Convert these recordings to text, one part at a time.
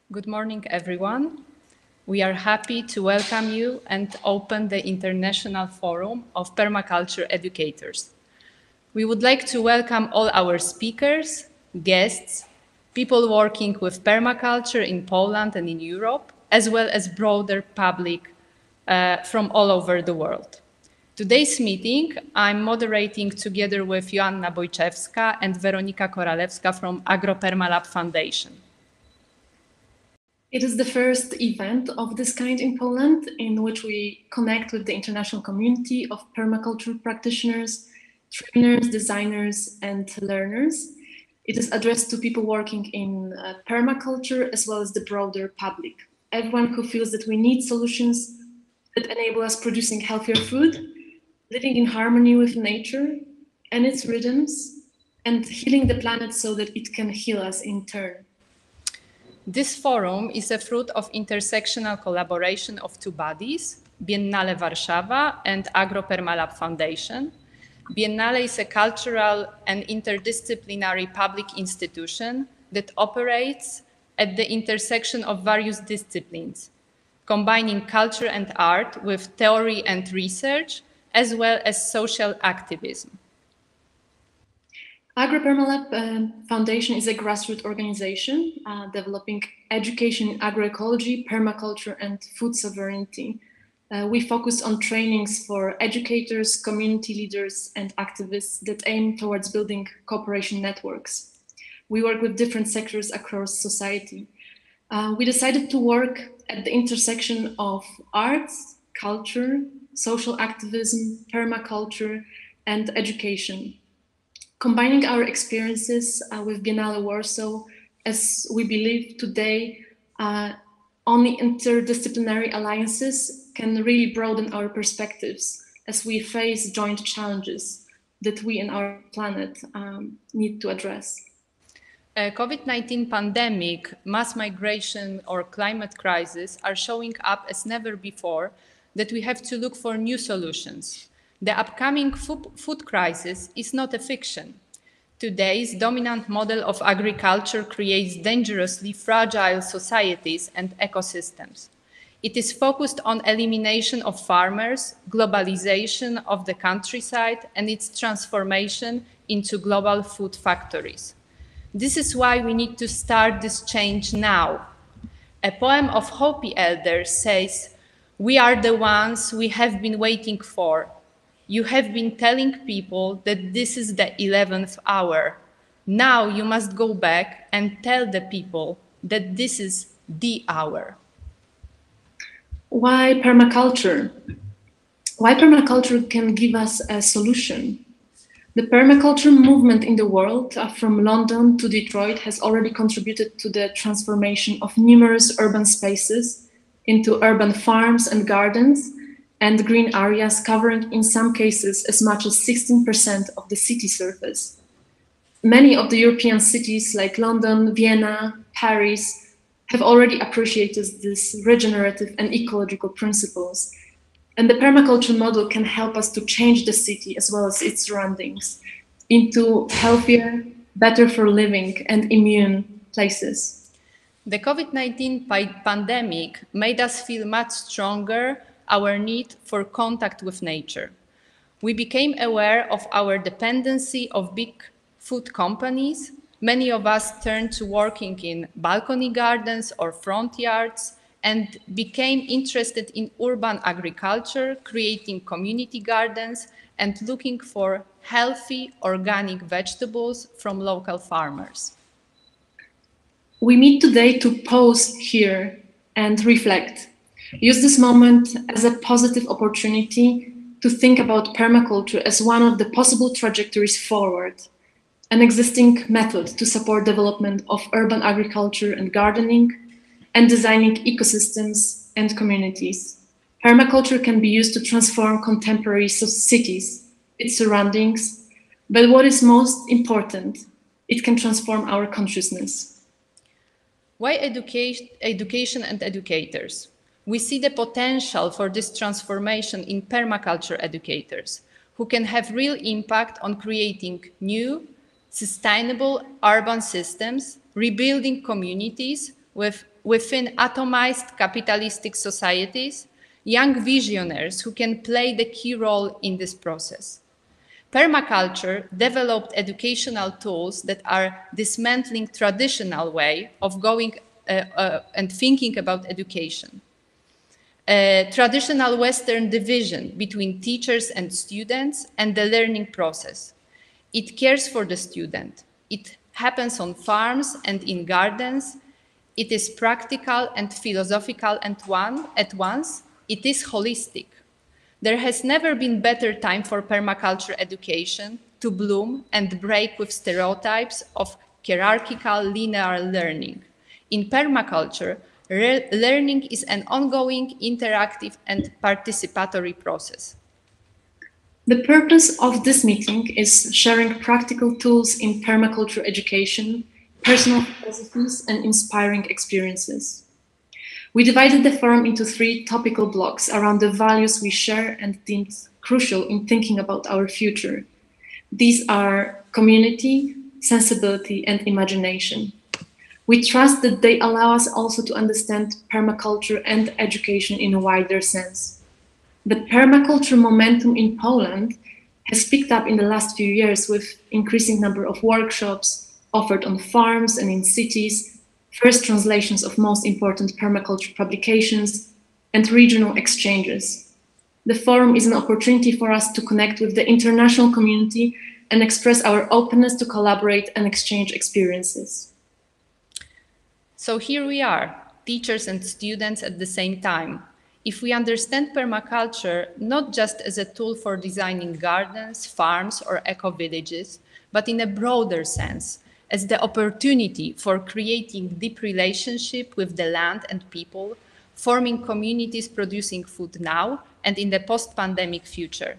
Good morning, everyone. We are happy to welcome you and open the International Forum of Permaculture Educators. We would like to welcome all our speakers, guests, people working with permaculture in Poland and in Europe, as well as broader public from all over the world. Today's meeting I'm moderating together with Joanna Bojczewska and Weronika Koralewska from AgroPermaLab Foundation. It is the first event of this kind in Poland, in which we connect with the international community of permaculture practitioners, trainers, designers, and learners. It is addressed to people working in permaculture as well as the broader public. Everyone who feels that we need solutions that enable us producing healthier food, living in harmony with nature and its rhythms, and healing the planet so that it can heal us in turn. This forum is a fruit of intersectional collaboration of two bodies, Biennale Warszawa and AgroPermaLab Foundation. Biennale is a cultural and interdisciplinary public institution that operates at the intersection of various disciplines, combining culture and art with theory and research, as well as social activism. AgroPermaLab Foundation is a grassroots organization developing education in agroecology, permaculture, and food sovereignty. We focus on trainings for educators, community leaders, and activists that aim towards building cooperation networks. We work with different sectors across society. We decided to work at the intersection of arts, culture, social activism, permaculture, and education, combining our experiences with Biennale Warsaw, as we believe today only interdisciplinary alliances can really broaden our perspectives as we face joint challenges that we and our planet need to address. COVID-19 pandemic, mass migration, or climate crisis are showing up as never before that we have to look for new solutions. The upcoming food crisis is not a fiction. Today's dominant model of agriculture creates dangerously fragile societies and ecosystems. It is focused on elimination of farmers, globalization of the countryside, and its transformation into global food factories. This is why we need to start this change now. A poem of Hopi elders says, "We are the ones we have been waiting for. You have been telling people that this is the 11th hour. Now you must go back and tell the people that this is the hour." Why permaculture? Why permaculture can give us a solution? The permaculture movement in the world, from London to Detroit, has already contributed to the transformation of numerous urban spaces into urban farms and gardens, and green areas covering in some cases as much as 16% of the city surface. Many of the European cities like London, Vienna, Paris have already appreciated these regenerative and ecological principles. And the permaculture model can help us to change the city as well as its surroundings into healthier, better for living and immune places. The COVID-19 pandemic made us feel much stronger our need for contact with nature. We became aware of our dependency of big food companies. Many of us turned to working in balcony gardens or front yards and became interested in urban agriculture, creating community gardens and looking for healthy organic vegetables from local farmers. We meet today to pause here and reflect. Use this moment as a positive opportunity to think about permaculture as one of the possible trajectories forward, an existing method to support development of urban agriculture and gardening, and designing ecosystems and communities. Permaculture can be used to transform contemporary cities, its surroundings, but what is most important, it can transform our consciousness. Why education and educators? We see the potential for this transformation in permaculture educators, who can have real impact on creating new, sustainable urban systems, rebuilding communities with within atomized capitalistic societies, young visionaries who can play the key role in this process. Permaculture developed educational tools that are dismantling traditional way of going and thinking about education. Traditional Western division between teachers and students and the learning process. It cares for the student. It happens on farms and in gardens. It is practical and philosophical at once. It is holistic. There has never been better time for permaculture education to bloom and break with stereotypes of hierarchical linear learning. In permaculture, learning is an ongoing, interactive, and participatory process. The purpose of this meeting is sharing practical tools in permaculture education, personal philosophies, and inspiring experiences. We divided the forum into 3 topical blocks around the values we share and deemed crucial in thinking about our future. These are community, sensibility, and imagination. We trust that they allow us also to understand permaculture and education in a wider sense. The permaculture momentum in Poland has picked up in the last few years with increasing number of workshops offered on farms and in cities, first translations of most important permaculture publications, and regional exchanges. The forum is an opportunity for us to connect with the international community and express our openness to collaborate and exchange experiences. So here we are, teachers and students at the same time. If we understand permaculture not just as a tool for designing gardens, farms, or eco-villages, but in a broader sense, as the opportunity for creating deep relationship with the land and people, forming communities producing food now and in the post-pandemic future.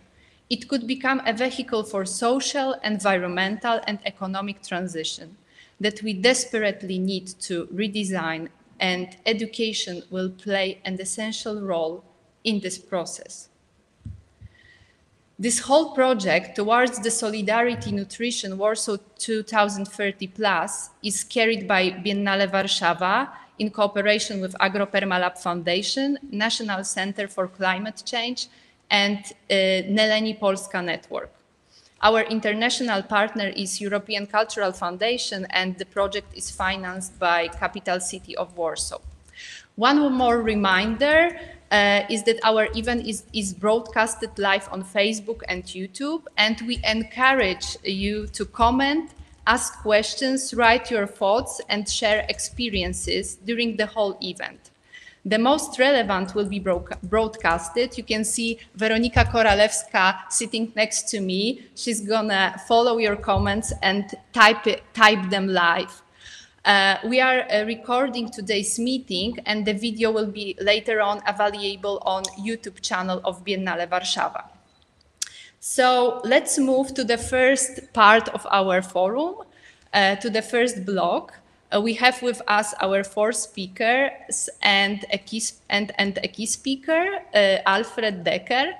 It could become a vehicle for social, environmental, and economic transition that we desperately need to redesign, and education will play an essential role in this process. This whole project towards the Solidarity Nutrition Warsaw 2030 Plus is carried by Biennale Warszawa in cooperation with Agro-Permalab Foundation, National Center for Climate Change, and Neleni Polska Network. Our international partner is European Cultural Foundation, and the project is financed by Capital City of Warsaw. One more reminder is that our event is broadcasted live on Facebook and YouTube, and we encourage you to comment, ask questions, write your thoughts, and share experiences during the whole event. The most relevant will be broadcasted. You can see Weronika Koralewska sitting next to me. She's gonna follow your comments and type them live. We are recording today's meeting, and the video will be later on available on YouTube channel of Biennale Warszawa. So let's move to the first part of our forum, to the first block. We have with us our 4 speakers and a key speaker, Alfred Decker.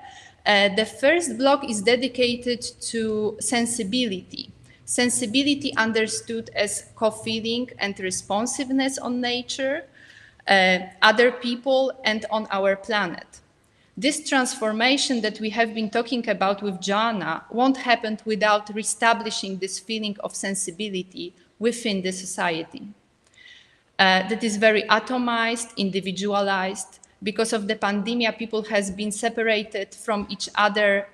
The first block is dedicated to sensibility. Sensibility understood as co-feeling and responsiveness on nature, other people, and on our planet. This transformation that we have been talking about with Joanna won't happen without reestablishing this feeling of sensibility within the society. That is very atomized, individualized. Because of the pandemic, people has been separated from each other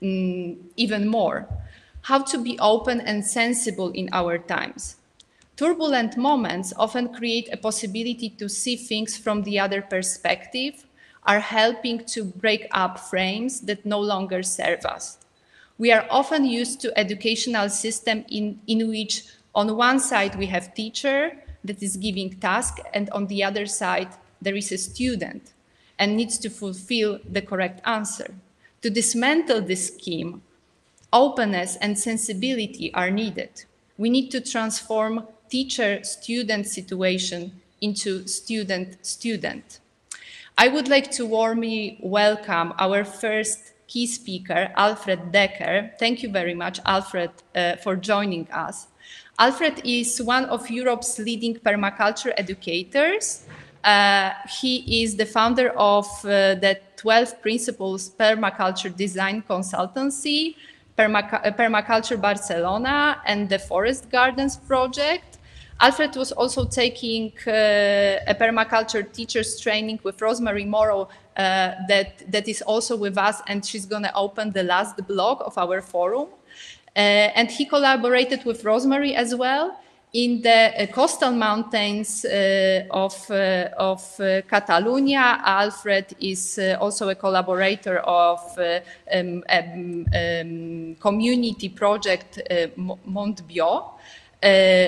even more. How to be open and sensible in our times. Turbulent moments often create a possibility to see things from the other perspective, are helping to break up frames that no longer serve us. We are often used to educational system in which on one side we have teacher that is giving task, and on the other side there is a student and needs to fulfill the correct answer. To dismantle this scheme, openness and sensibility are needed. We need to transform teacher-student situation into student-student. I would like to warmly welcome our first key speaker, Alfred Decker. Thank you very much, Alfred, for joining us. Alfred is one of Europe's leading permaculture educators. He is the founder of the 12 Principles Permaculture Design Consultancy, Permaculture Barcelona, and the Forest Gardens Project. Alfred was also taking a permaculture teacher's training with Rosemary Morrow that is also with us, and she's going to open the last blog of our forum. And he collaborated with Rosemary as well in the coastal mountains of Catalonia. Alfred is also a collaborator of community project Montbio,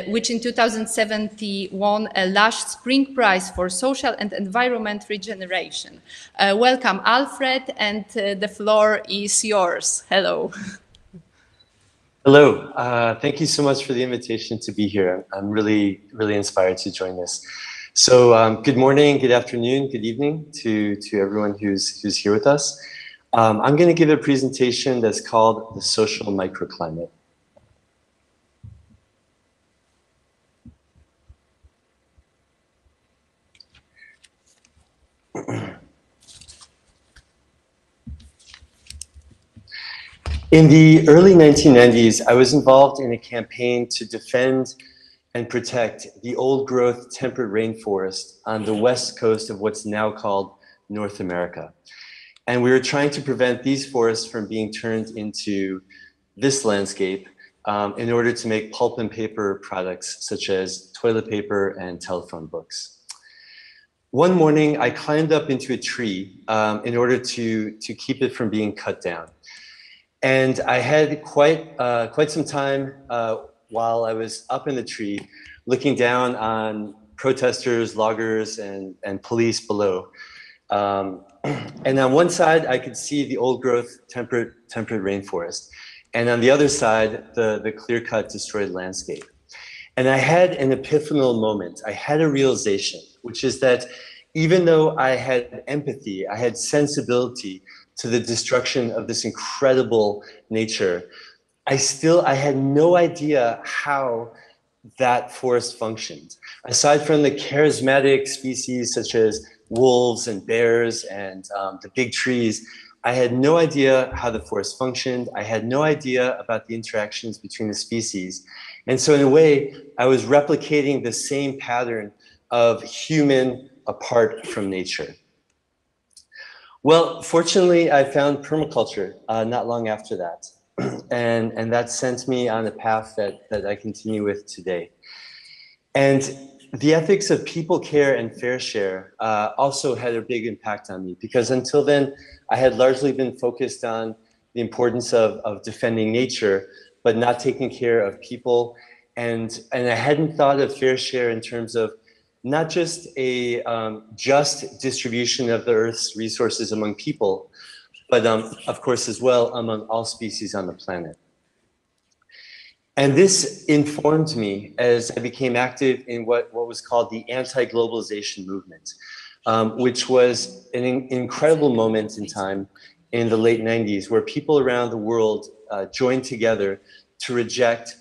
which in 2017 won a Lush Spring Prize for Social and Environment Regeneration. Welcome, Alfred, and the floor is yours. Hello. Hello. Thank you so much for the invitation to be here. I'm really inspired to join this. So good morning, good afternoon, good evening to everyone who's here with us. I'm going to give a presentation that's called the Social Microclimate. In the early 1990s, I was involved in a campaign to defend and protect the old-growth temperate rainforest on the west coast of what's now called North America. And we were trying to prevent these forests from being turned into this landscape in order to make pulp and paper products such as toilet paper and telephone books. One morning, I climbed up into a tree in order to keep it from being cut down. And I had quite some time while I was up in the tree, looking down on protesters, loggers, and police below. And on one side, I could see the old-growth temperate rainforest, and on the other side, the clear-cut destroyed landscape. And I had an epiphanal moment. I had a realization, which is that even though I had empathy, I had sensibility to the destruction of this incredible nature, I had no idea how that forest functioned. Aside from the charismatic species such as wolves and bears and the big trees, I had no idea how the forest functioned. I had no idea about the interactions between the species. And so in a way, I was replicating the same pattern of human apart from nature. Well, fortunately, I found permaculture not long after that. And that sent me on a path that I continue with today. And the ethics of people care and fair share also had a big impact on me, because until then, I had largely been focused on the importance of defending nature, but not taking care of people. And I hadn't thought of fair share in terms of not just a just distribution of the Earth's resources among people, but of course as well among all species on the planet. And this informed me as I became active in what was called the Anti-Globalization Movement, which was an incredible moment in time in the late 90s, where people around the world joined together to reject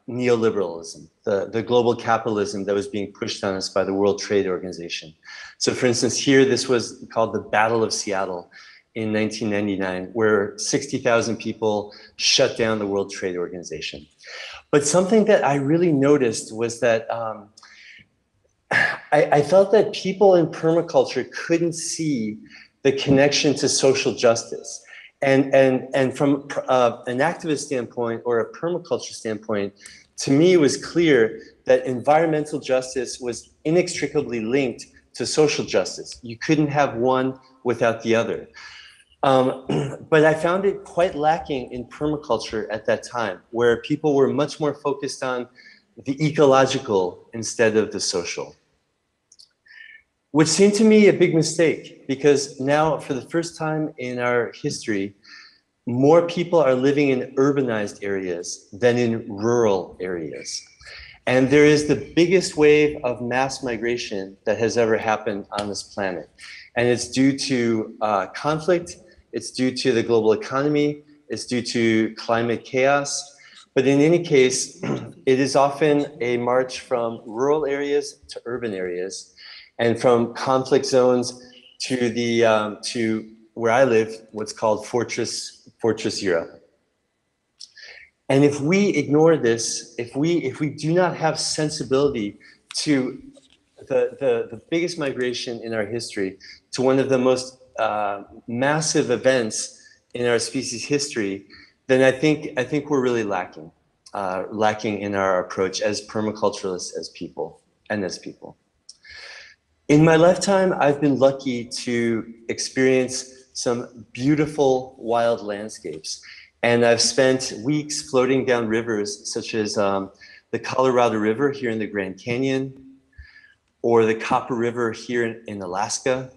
neoliberalism, the global capitalism that was being pushed on us by the World Trade Organization. So for instance, here, this was called the Battle of Seattle in 1999, where 60,000 people shut down the World Trade Organization. But something that I really noticed was that I felt that people in permaculture couldn't see the connection to social justice. And from an activist standpoint or a permaculture standpoint, to me, it was clear that environmental justice was inextricably linked to social justice. You couldn't have one without the other. But I found it quite lacking in permaculture at that time, where people were much more focused on the ecological instead of the social. Which seemed to me a big mistake, because now, for the first time in our history, more people are living in urbanized areas than in rural areas. And there is the biggest wave of mass migration that has ever happened on this planet. And it's due to conflict, it's due to the global economy, it's due to climate chaos, But in any case, it is often a march from rural areas to urban areas, and from conflict zones to the to where I live, what's called Fortress Europe. And if we ignore this, if we do not have sensibility to the biggest migration in our history, to one of the most massive events in our species history, then I think we're really lacking in our approach as permaculturalists, as people, and as people. In my lifetime, I've been lucky to experience some beautiful wild landscapes. And I've spent weeks floating down rivers such as the Colorado River here in the Grand Canyon, or the Copper River here in Alaska.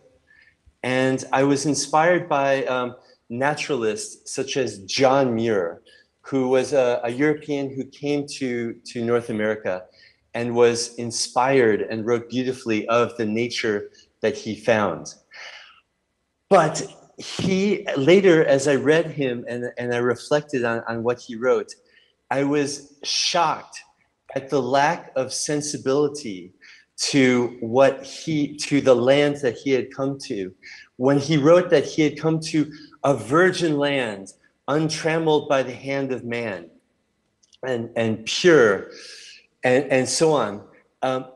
And I was inspired by naturalists such as John Muir, who was a European who came to North America and was inspired and wrote beautifully of the nature that he found. But he later, as I read him and I reflected on what he wrote, I was shocked at the lack of sensibility to the land that he had come to. When he wrote that he had come to a virgin land, untrammeled by the hand of man, and pure, and so on,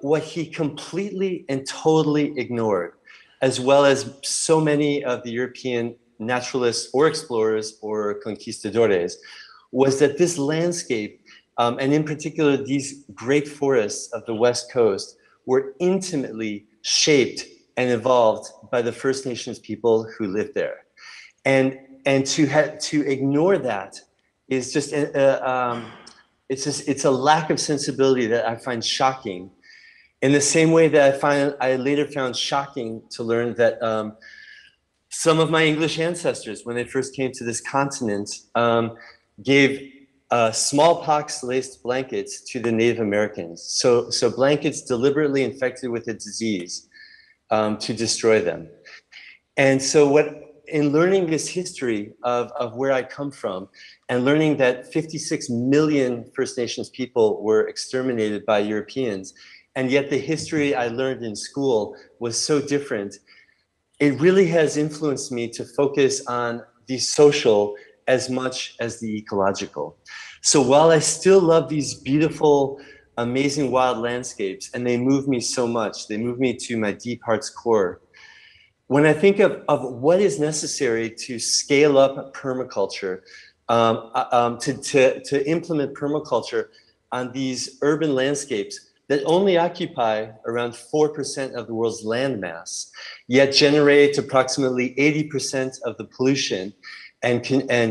what he completely and totally ignored, as well as so many of the European naturalists or explorers or conquistadores, was that this landscape, and in particular these great forests of the West Coast, were intimately shaped and evolved by the First Nations people who lived there. And to ignore that is just it's a lack of sensibility that I find shocking. In the same way that I later found shocking to learn that some of my English ancestors, when they first came to this continent, gave smallpox-laced blankets to the Native Americans. So blankets deliberately infected with a disease to destroy them. And so in learning this history of where I come from, and learning that 56 million First Nations people were exterminated by Europeans, and yet the history I learned in school was so different, it really has influenced me to focus on the social as much as the ecological. So while I still love these beautiful, amazing wild landscapes, and they move me so much, they move me to my deep heart's core, when I think of what is necessary to scale up permaculture, to implement permaculture on these urban landscapes that only occupy around 4% of the world's land mass, yet generate approximately 80% of the pollution and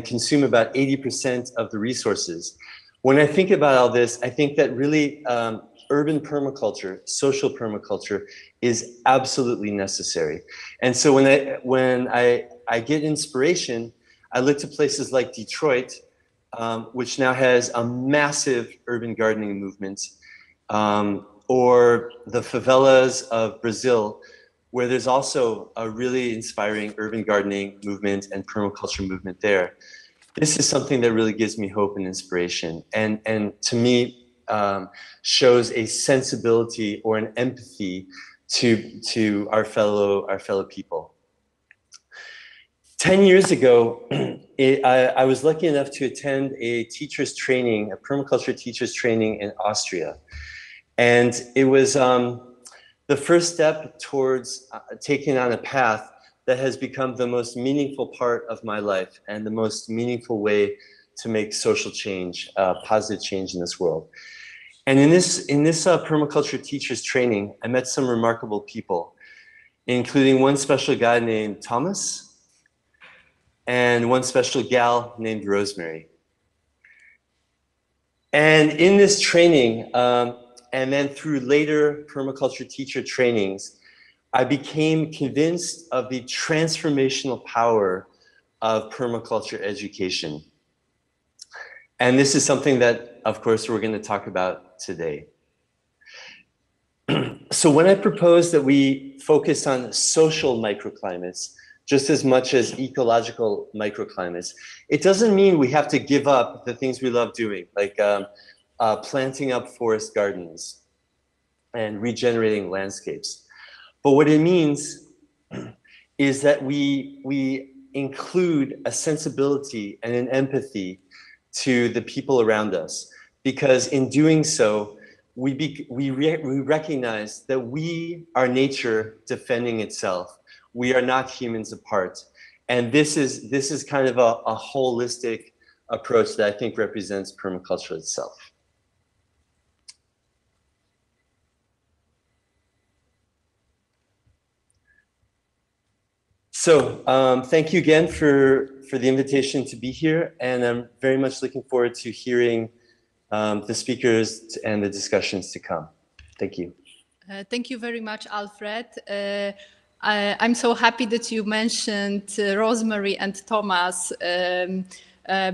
consume about 80% of the resources. When I think about all this, I think that really urban permaculture, social permaculture, is absolutely necessary. And so when I get inspiration, I look to places like Detroit, which now has a massive urban gardening movement, or the favelas of Brazil, where there's also a really inspiring urban gardening movement and permaculture movement there. This is something that really gives me hope and inspiration, and to me shows a sensibility or an empathy to our fellow people. 10 years ago, I was lucky enough to attend a teacher's training, a permaculture teacher's training in Austria. And it was the first step towards taking on a path that has become the most meaningful part of my life and the most meaningful way to make social change, positive change in this world. And in this permaculture teacher's training, I met some remarkable people, including one special guy named Thomas and one special gal named Rosemary. And in this training, and then through later permaculture teacher trainings, I became convinced of the transformational power of permaculture education. And this is something that, of course, we're going to talk about today. So when I proposed that we focus on social microclimates, just as much as ecological microclimates. It doesn't mean we have to give up the things we love doing, like planting up forest gardens and regenerating landscapes. But what it means is that we include a sensibility and an empathy to the people around us, because in doing so, we recognize that we are nature defending itself. We are not humans apart. And this is kind of a holistic approach that I think represents permaculture itself. So thank you again for the invitation to be here. And I'm very much looking forward to hearing the speakers and the discussions to come. Thank you. Thank you very much, Alfred. I'm so happy that you mentioned Rosemary and Thomas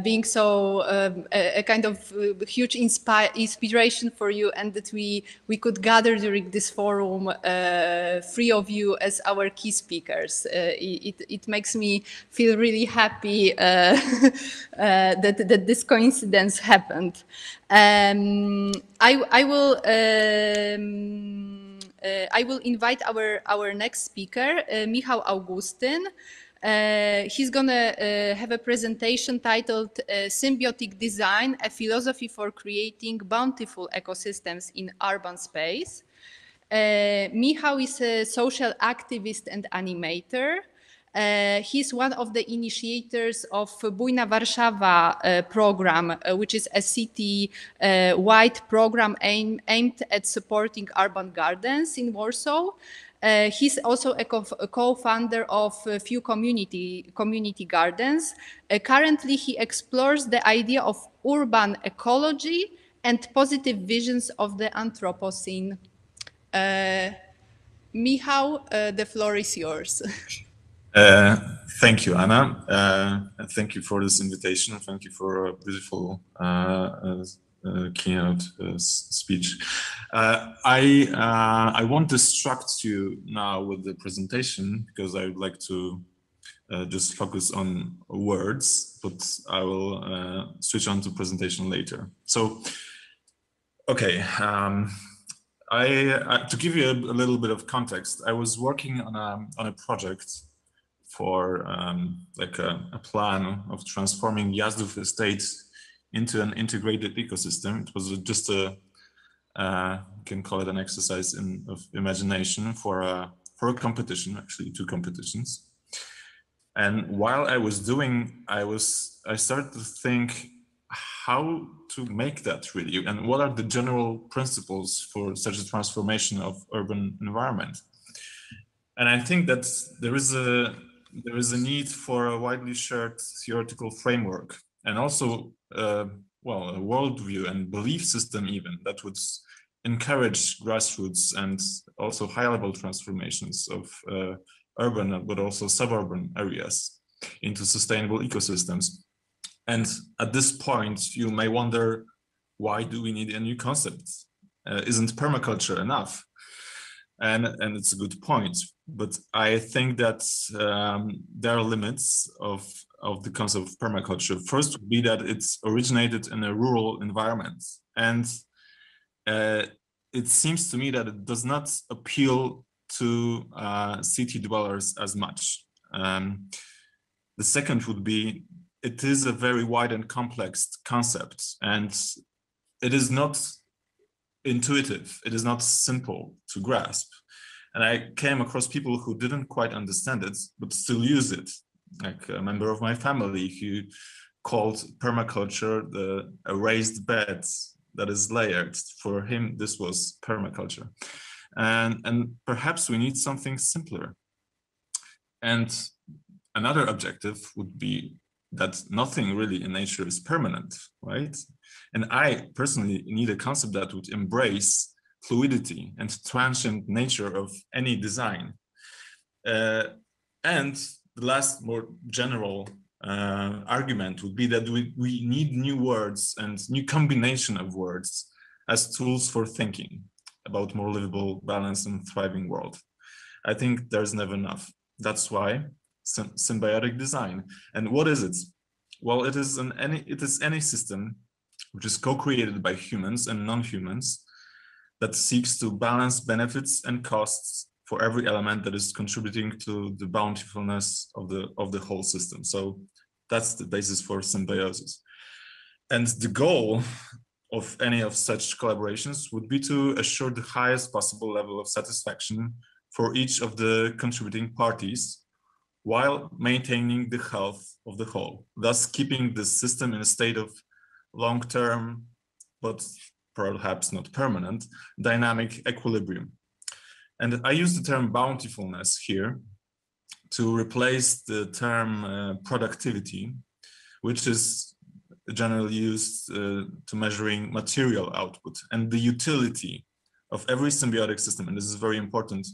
being so a kind of huge inspiration for you, and that we could gather during this forum, three of you as our key speakers. It makes me feel really happy that this coincidence happened. I will invite our next speaker, Michał Augustyn. He's gonna have a presentation titled Symbiotic Design, a Philosophy for Creating Bountiful Ecosystems in Urban Space. Michał is a social activist and animator. He's one of the initiators of Bujna Warszawa program, which is a city-wide program aimed at supporting urban gardens in Warsaw. He's also a co-founder of a few community gardens. Currently, he explores the idea of urban ecology and positive visions of the Anthropocene. Michał, the floor is yours. Thank you, Anna. Thank you for this invitation. Thank you for a beautiful keynote speech. I won't distract you now with the presentation, because I would like to just focus on words, but I will switch on to presentation later. So, okay. To give you a little bit of context, I was working on a project for like a plan of transforming Jazdów estate into an integrated ecosystem. It was just you can call it an exercise of imagination for a competition, actually 2 competitions. And while I was doing, I started to think how to make that really, and what are the general principles for such a transformation of urban environment. And I think that there is a need for a widely shared theoretical framework, and also well, a worldview and belief system even that would encourage grassroots and also high-level transformations of urban but also suburban areas into sustainable ecosystems. And at this point, you may wonder, why do we need a new concept? Isn't permaculture enough? And it's a good point, but I think that there are limits of the concept of permaculture. First would be that it's originated in a rural environment, and it seems to me that it does not appeal to city dwellers as much. The second would be, it is a very wide and complex concept, and it is not intuitive. It is not simple to grasp. And I came across people who didn't quite understand it, but still use it. Like a member of my family who called permaculture a raised bed that is layered. For him, this was permaculture. And perhaps we need something simpler. And another objective would be that nothing really in nature is permanent, right? And I personally need a concept that would embrace fluidity and transient nature of any design. And the last more general argument would be that we need new words and new combination of words as tools for thinking about more livable, balanced and thriving world. I think there's never enough. That's why symbiotic design. And what is it? Well, it is any system which is co-created by humans and non-humans that seeks to balance benefits and costs for every element that is contributing to the bountifulness of the whole system. So that's the basis for symbiosis. And the goal of any of such collaborations would be to assure the highest possible level of satisfaction for each of the contributing parties, while maintaining the health of the whole, thus keeping the system in a state of long-term, but perhaps not permanent, dynamic equilibrium. And I use the term bountifulness here to replace the term productivity, which is generally used to measuring material output. And the utility of every symbiotic system, and this is very important,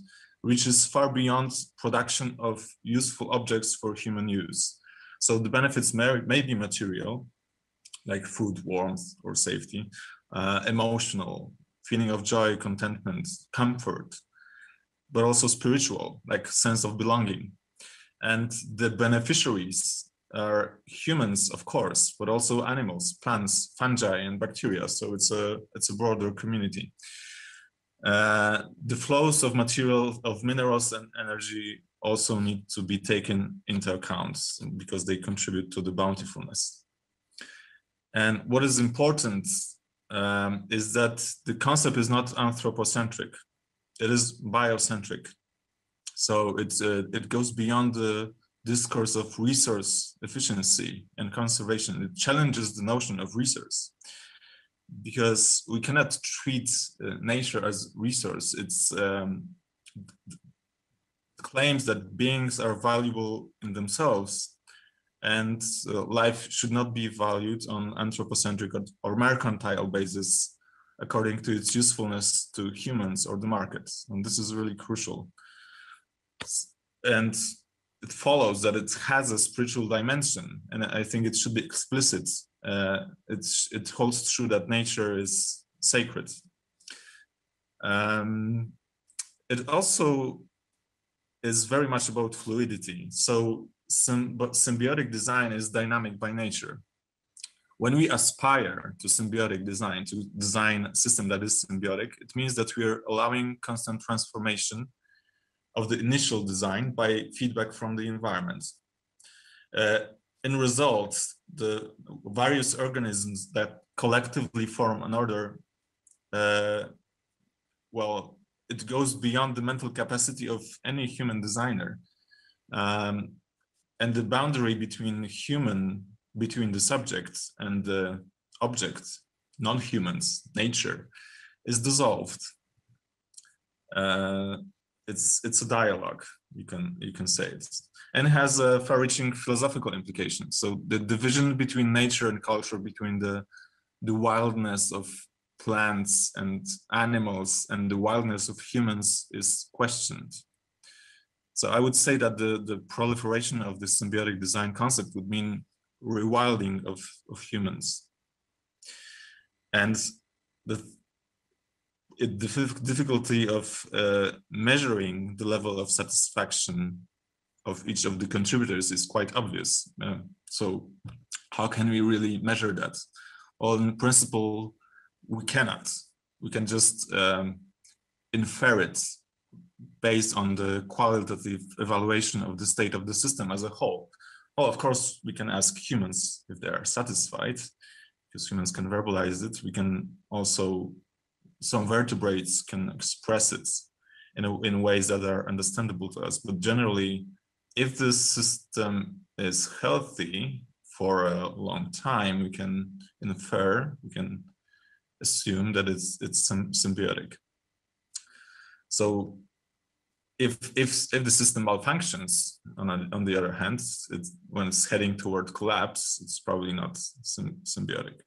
reaches far beyond production of useful objects for human use. So the benefits may be material, like food, warmth, or safety, emotional, feeling of joy, contentment, comfort, but also spiritual, like sense of belonging. And the beneficiaries are humans, of course, but also animals, plants, fungi, and bacteria. So it's a broader community. The flows of material, of minerals and energy also need to be taken into account because they contribute to the bountifulness. And what is important is that the concept is not anthropocentric, it is biocentric. So it goes beyond the discourse of resource efficiency and conservation. It challenges the notion of resource, because we cannot treat nature as resource. It's claims that beings are valuable in themselves, and life should not be valued on anthropocentric or mercantile basis according to its usefulness to humans or the market. And this is really crucial. And it follows that it has a spiritual dimension, and I think it should be explicit. It holds true that nature is sacred. It also is very much about fluidity. So symbiotic design is dynamic by nature. When we aspire to symbiotic design, to design a system that is symbiotic, it means that we are allowing constant transformation of the initial design by feedback from the environment. In results, the various organisms that collectively form an order, well, it goes beyond the mental capacity of any human designer. And the boundary between the subject and the object, non-humans, nature, is dissolved. It's a dialogue, you can say it, and has a far-reaching philosophical implication. So the division between nature and culture, between the wildness of plants and animals and the wildness of humans, is questioned. So I would say that the proliferation of the symbiotic design concept would mean rewilding of humans. And the difficulty of measuring the level of satisfaction of each of the contributors is quite obvious. So how can we really measure that? Well, in principle, we cannot. We can just infer it based on the qualitative evaluation of the state of the system as a whole. Well, of course, we can ask humans if they are satisfied, because humans can verbalize it. We can also, some vertebrates can express it in ways that are understandable to us. But generally, if the system is healthy for a long time, we can infer, we can assume that it's symbiotic. So if the system malfunctions, on the other hand, when it's heading toward collapse, it's probably not symbiotic.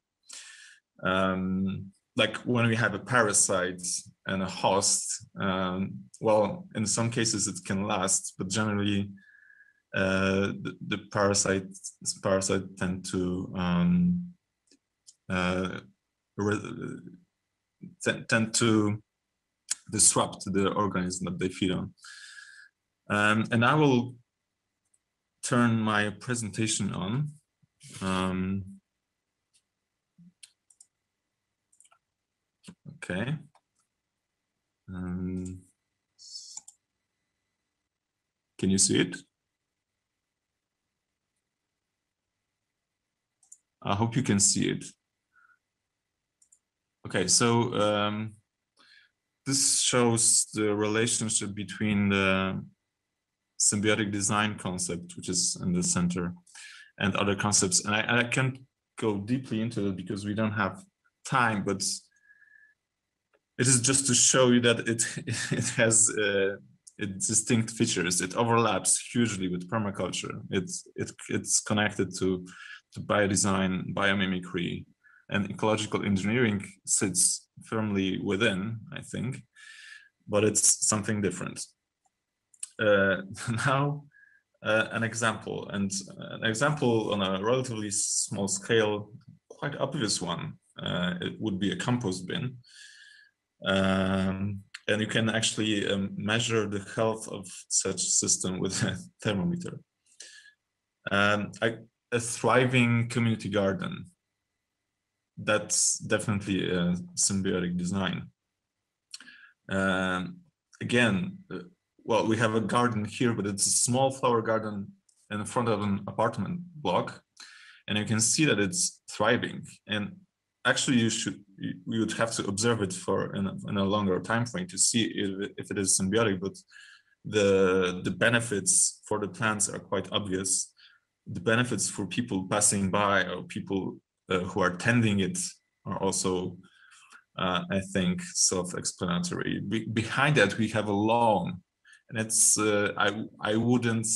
Like when we have a parasite and a host, well, in some cases it can last, but generally the parasites tend to disrupt the organism that they feed on. And I will turn my presentation on. Okay. Can you see it? I hope you can see it. Okay, so this shows the relationship between the symbiotic design concept, which is in the center, and other concepts. And I can't go deeply into it because we don't have time, but it is just to show you that it has distinct features. It overlaps hugely with permaculture. It's connected to biodesign, biomimicry, and ecological engineering sits firmly within, I think, but it's something different. Now, an example on a relatively small scale, quite obvious one. It would be a compost bin. And you can actually measure the health of such system with a thermometer. A thriving community garden. That's definitely a symbiotic design. Again, well, we have a garden here, but it's a small flower garden in front of an apartment block, and you can see that it's thriving. And actually, you would have to observe it for in a longer time frame to see if it is symbiotic. But the benefits for the plants are quite obvious. The benefits for people passing by or people who are tending it are also, I think, self-explanatory. Behind that, we have a lawn, and it's I wouldn't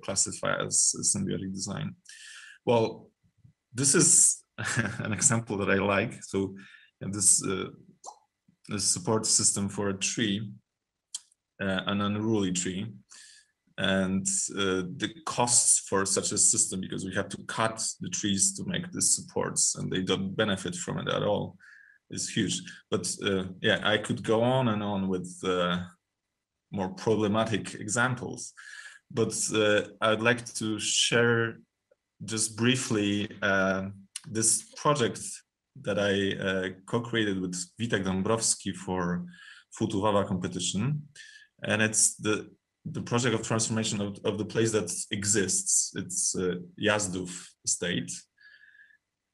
classify as a symbiotic design. Well, this is an example that I like. So this support system for a tree, an unruly tree, and the costs for such a system, because we have to cut the trees to make these supports and they don't benefit from it at all, is huge. But yeah, I could go on and on with more problematic examples, but I'd like to share just briefly this project that I co-created with Witek Dąbrowski for Food to Wawa competition. And it's the project of transformation of the place that exists. It's Jazdów estate.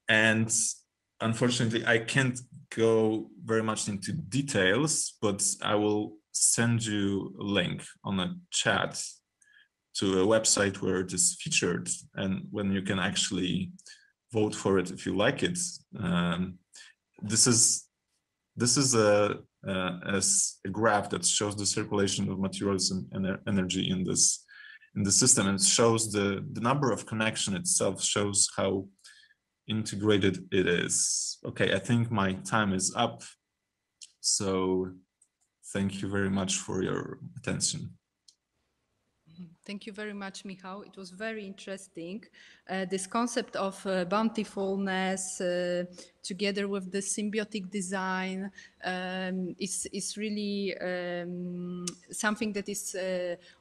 And unfortunately, I can't go very much into details, but I will send you a link on a chat to a website where it is featured and when you can actually vote for it if you like it. This is a graph that shows the circulation of materials and energy in the system, and it shows the number of connection itself shows how integrated it is. Okay, I think my time is up, so thank you very much for your attention. Thank you very much, Michał. It was very interesting. This concept of bountifulness together with the symbiotic design is really something that is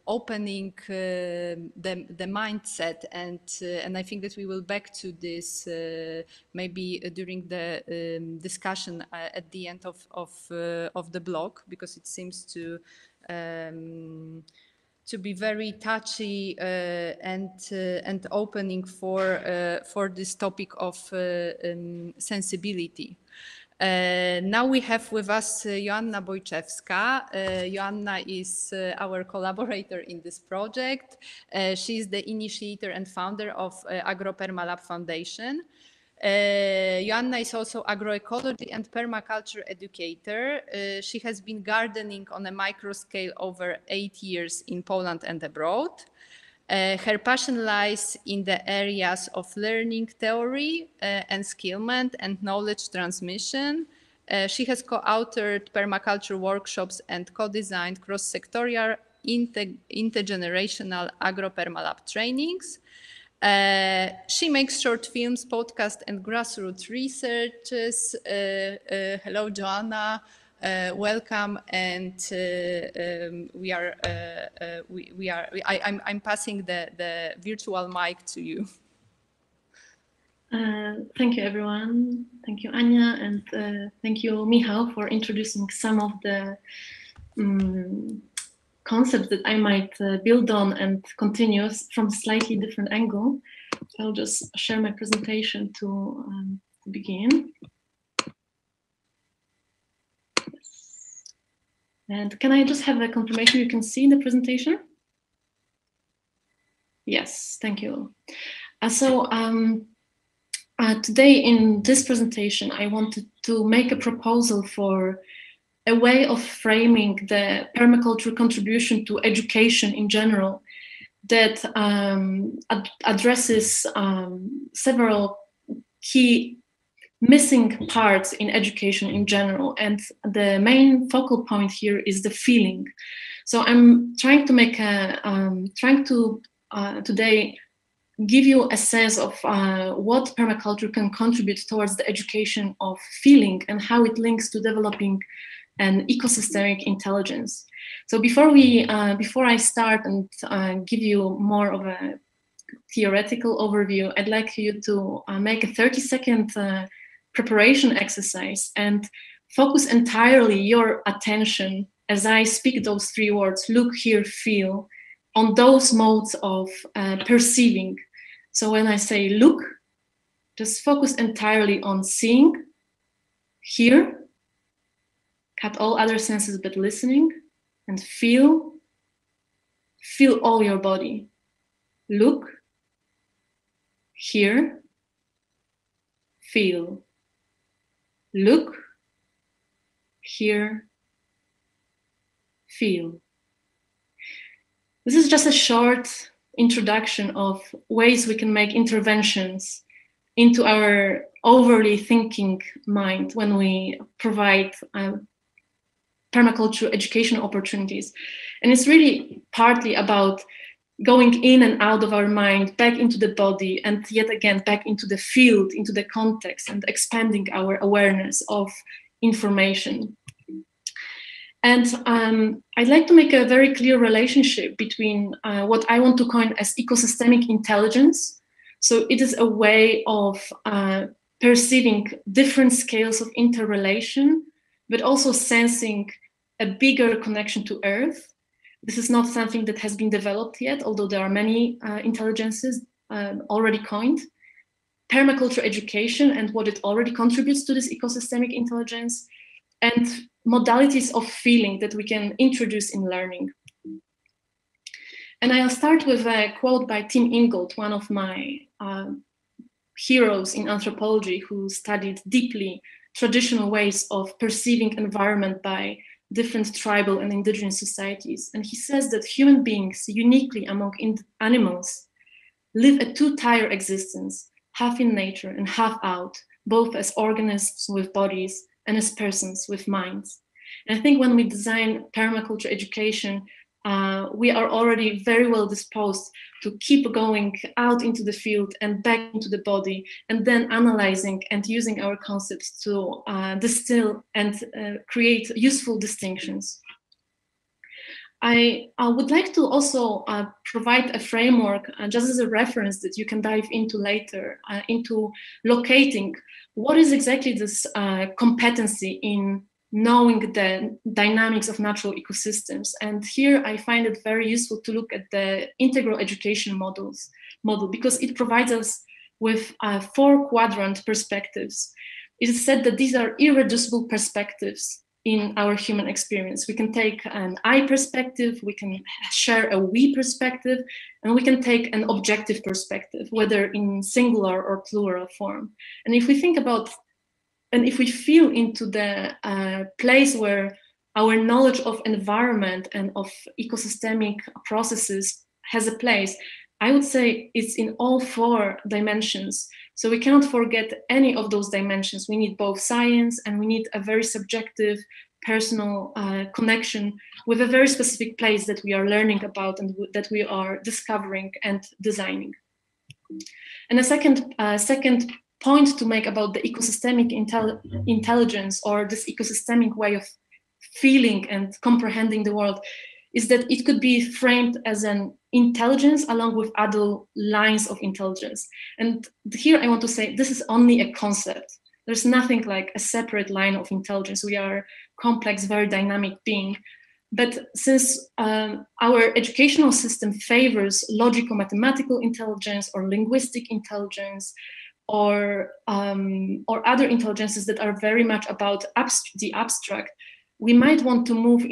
opening the mindset, and I think that we will back to this maybe during the discussion at the end of the blog, because it seems to be very touchy and opening for this topic of sensibility. Now we have with us Joanna Bojczewska. Joanna is our collaborator in this project. She is the initiator and founder of Permalab Foundation. Joanna is also agroecology and permaculture educator. She has been gardening on a micro scale over 8 years in Poland and abroad. Her passion lies in the areas of learning theory and skillment and knowledge transmission. She has co-authored permaculture workshops and co-designed cross-sectorial intergenerational agro-permalab trainings. She makes short films, podcasts, and grassroots researches. Hello, Joanna. welcome, and I'm passing the virtual mic to you. Thank you, everyone. Thank you, Anya, and thank you, Michał, for introducing some of the concepts that I might build on and continue from a slightly different angle. I'll just share my presentation to begin. Yes. And can I just have a confirmation you can see the presentation? Yes, thank you. Today in this presentation, I wanted to make a proposal for a way of framing the permaculture contribution to education in general that addresses several key missing parts in education in general. And the main focal point here is the feeling. So I'm trying to make today give you a sense of what permaculture can contribute towards the education of feeling and how it links to developing an ecosystemic intelligence. So before I start and give you more of a theoretical overview, I'd like you to make a 30-second preparation exercise and focus entirely your attention as I speak those three words: look, hear, feel, on those modes of perceiving. So when I say look, just focus entirely on seeing, hear, cut all other senses but listening, and feel all your body. Look, hear, feel. Look, hear, feel. This is just a short introduction of ways we can make interventions into our overly thinking mind when we provide permaculture education opportunities. And it's really partly about going in and out of our mind, back into the body, and yet again, back into the field, into the context, and expanding our awareness of information. And I'd like to make a very clear relationship between what I want to coin as ecosystemic intelligence. So it is a way of perceiving different scales of interrelation, but also sensing a bigger connection to Earth. This is not something that has been developed yet, although there are many intelligences already coined. Permaculture education and what it already contributes to this ecosystemic intelligence, and modalities of feeling that we can introduce in learning. And I'll start with a quote by Tim Ingold, one of my heroes in anthropology, who studied deeply traditional ways of perceiving environment by different tribal and indigenous societies. And he says that human beings, uniquely among animals, live a two-tier existence, half in nature and half out, both as organisms with bodies and as persons with minds. And I think when we design permaculture education, we are already very well disposed to keep going out into the field and back into the body, and then analyzing and using our concepts to distill and create useful distinctions. I would like to also provide a framework just as a reference that you can dive into later, into locating what is exactly this competency in knowing the dynamics of natural ecosystems. And here I find it very useful to look at the integral education model, because it provides us with 4-quadrant perspectives. It is said that these are irreducible perspectives in our human experience. We can take an I perspective, we can share a we perspective, and we can take an objective perspective, whether in singular or plural form. And if we think about, and if we feel into the place where our knowledge of environment and of ecosystemic processes has a place, I would say it's in all 4 dimensions. So we cannot forget any of those dimensions. We need both science, and we need a very subjective, personal connection with a very specific place that we are learning about and that we are discovering and designing. And a second point to make about the ecosystemic intelligence, or this ecosystemic way of feeling and comprehending the world, is that it could be framed as an intelligence along with other lines of intelligence. And here I want to say this is only a concept. There's nothing like a separate line of intelligence. We are complex, very dynamic being. But since our educational system favors logical mathematical intelligence or linguistic intelligence or other intelligences that are very much about the abstract, we might want to move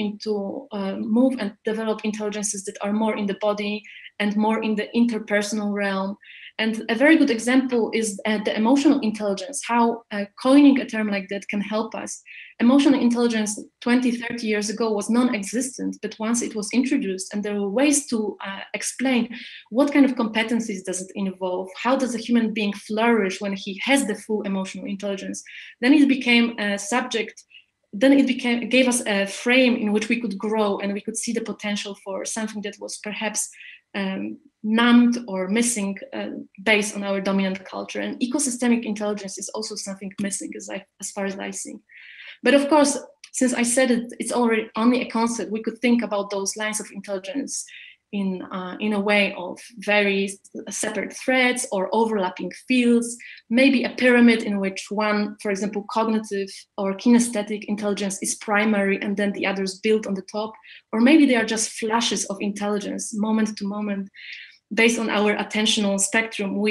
and develop intelligences that are more in the body and more in the interpersonal realm. And a very good example is the emotional intelligence, how coining a term like that can help us. Emotional intelligence 20, 30 years ago was non-existent, but once it was introduced and there were ways to explain what kind of competencies does it involve, how does a human being flourish when he has the full emotional intelligence, then it became a subject. Then it gave us a frame in which we could grow and we could see the potential for something that was perhaps numbed or missing based on our dominant culture. And ecosystemic intelligence is also something missing as far as I see. But of course, since I said it's already only a concept, we could think about those lines of intelligence in a way of very separate threads or overlapping fields, maybe a pyramid in which one, for example, cognitive or kinesthetic intelligence is primary and then the others build on the top, or maybe they are just flashes of intelligence, moment to moment. Based on our attentional spectrum,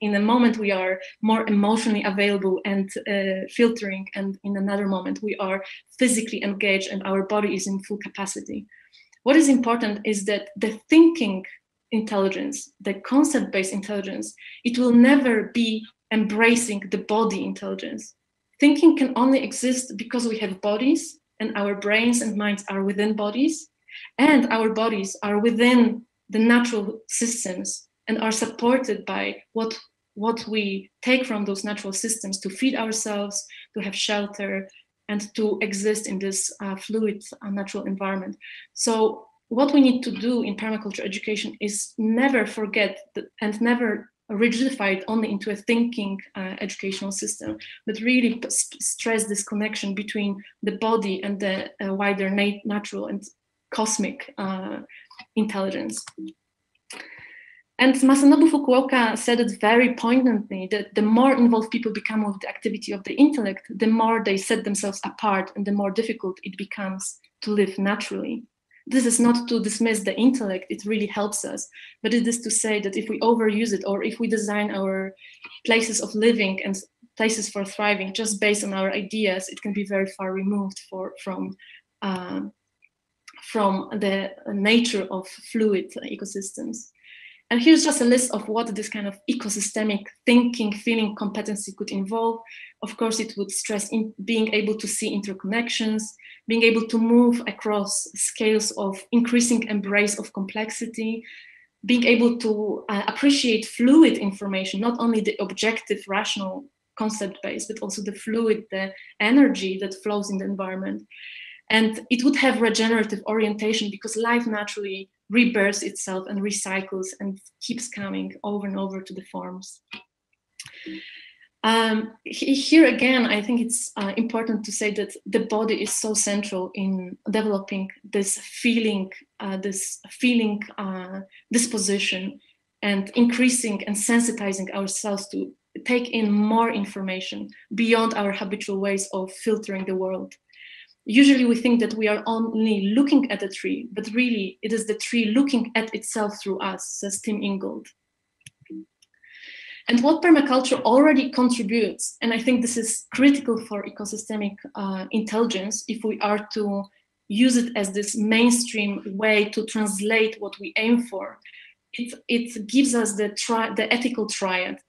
in a moment we are more emotionally available and filtering, and in another moment we are physically engaged and our body is in full capacity. What is important is that the thinking intelligence, the concept-based intelligence, it will never be embracing the body intelligence. Thinking can only exist because we have bodies and our brains and minds are within bodies, and our bodies are within the natural systems and are supported by what we take from those natural systems to feed ourselves, to have shelter, and to exist in this fluid natural environment. So what we need to do in permaculture education is never forget and never rigidify it only into a thinking educational system, but really stress this connection between the body and the wider natural and cosmic intelligence. And Masanobu Fukuoka said it very poignantly, that the more involved people become with the activity of the intellect, the more they set themselves apart and the more difficult it becomes to live naturally. This is not to dismiss the intellect, it really helps us, but it is to say that if we overuse it or if we design our places of living and places for thriving just based on our ideas, it can be very far removed from the nature of fluid ecosystems. And here's just a list of what this kind of ecosystemic thinking, feeling competency could involve. Of course, it would stress in being able to see interconnections, being able to move across scales of increasing embrace of complexity, being able to appreciate fluid information, not only the objective, rational, concept-based, but also the fluid, the energy that flows in the environment. And it would have regenerative orientation because life naturally rebirths itself and recycles and keeps coming over and over to the forms. Here again, I think it's important to say that the body is so central in developing this feeling disposition and increasing and sensitizing ourselves to take in more information beyond our habitual ways of filtering the world. Usually we think that we are only looking at a tree, but really it is the tree looking at itself through us, says Tim Ingold. And what permaculture already contributes, and I think this is critical for ecosystemic intelligence, if we are to use it as this mainstream way to translate what we aim for, it gives us the ethical triad,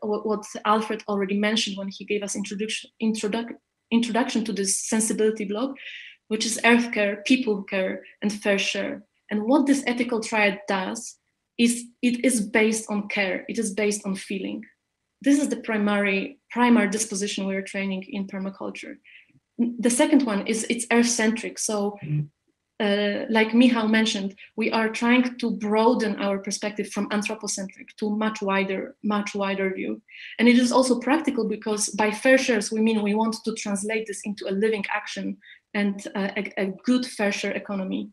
what Alfred already mentioned when he gave us introduction to this sensibility blog, which is earth care, people care, and fair share. And what this ethical triad does is it is based on care, it is based on feeling. This is the primary disposition we are training in permaculture. The second one is it's earth-centric. So like Michał mentioned, we are trying to broaden our perspective from anthropocentric to much wider view. And it is also practical because by fair shares, we mean we want to translate this into a living action and a good fair share economy.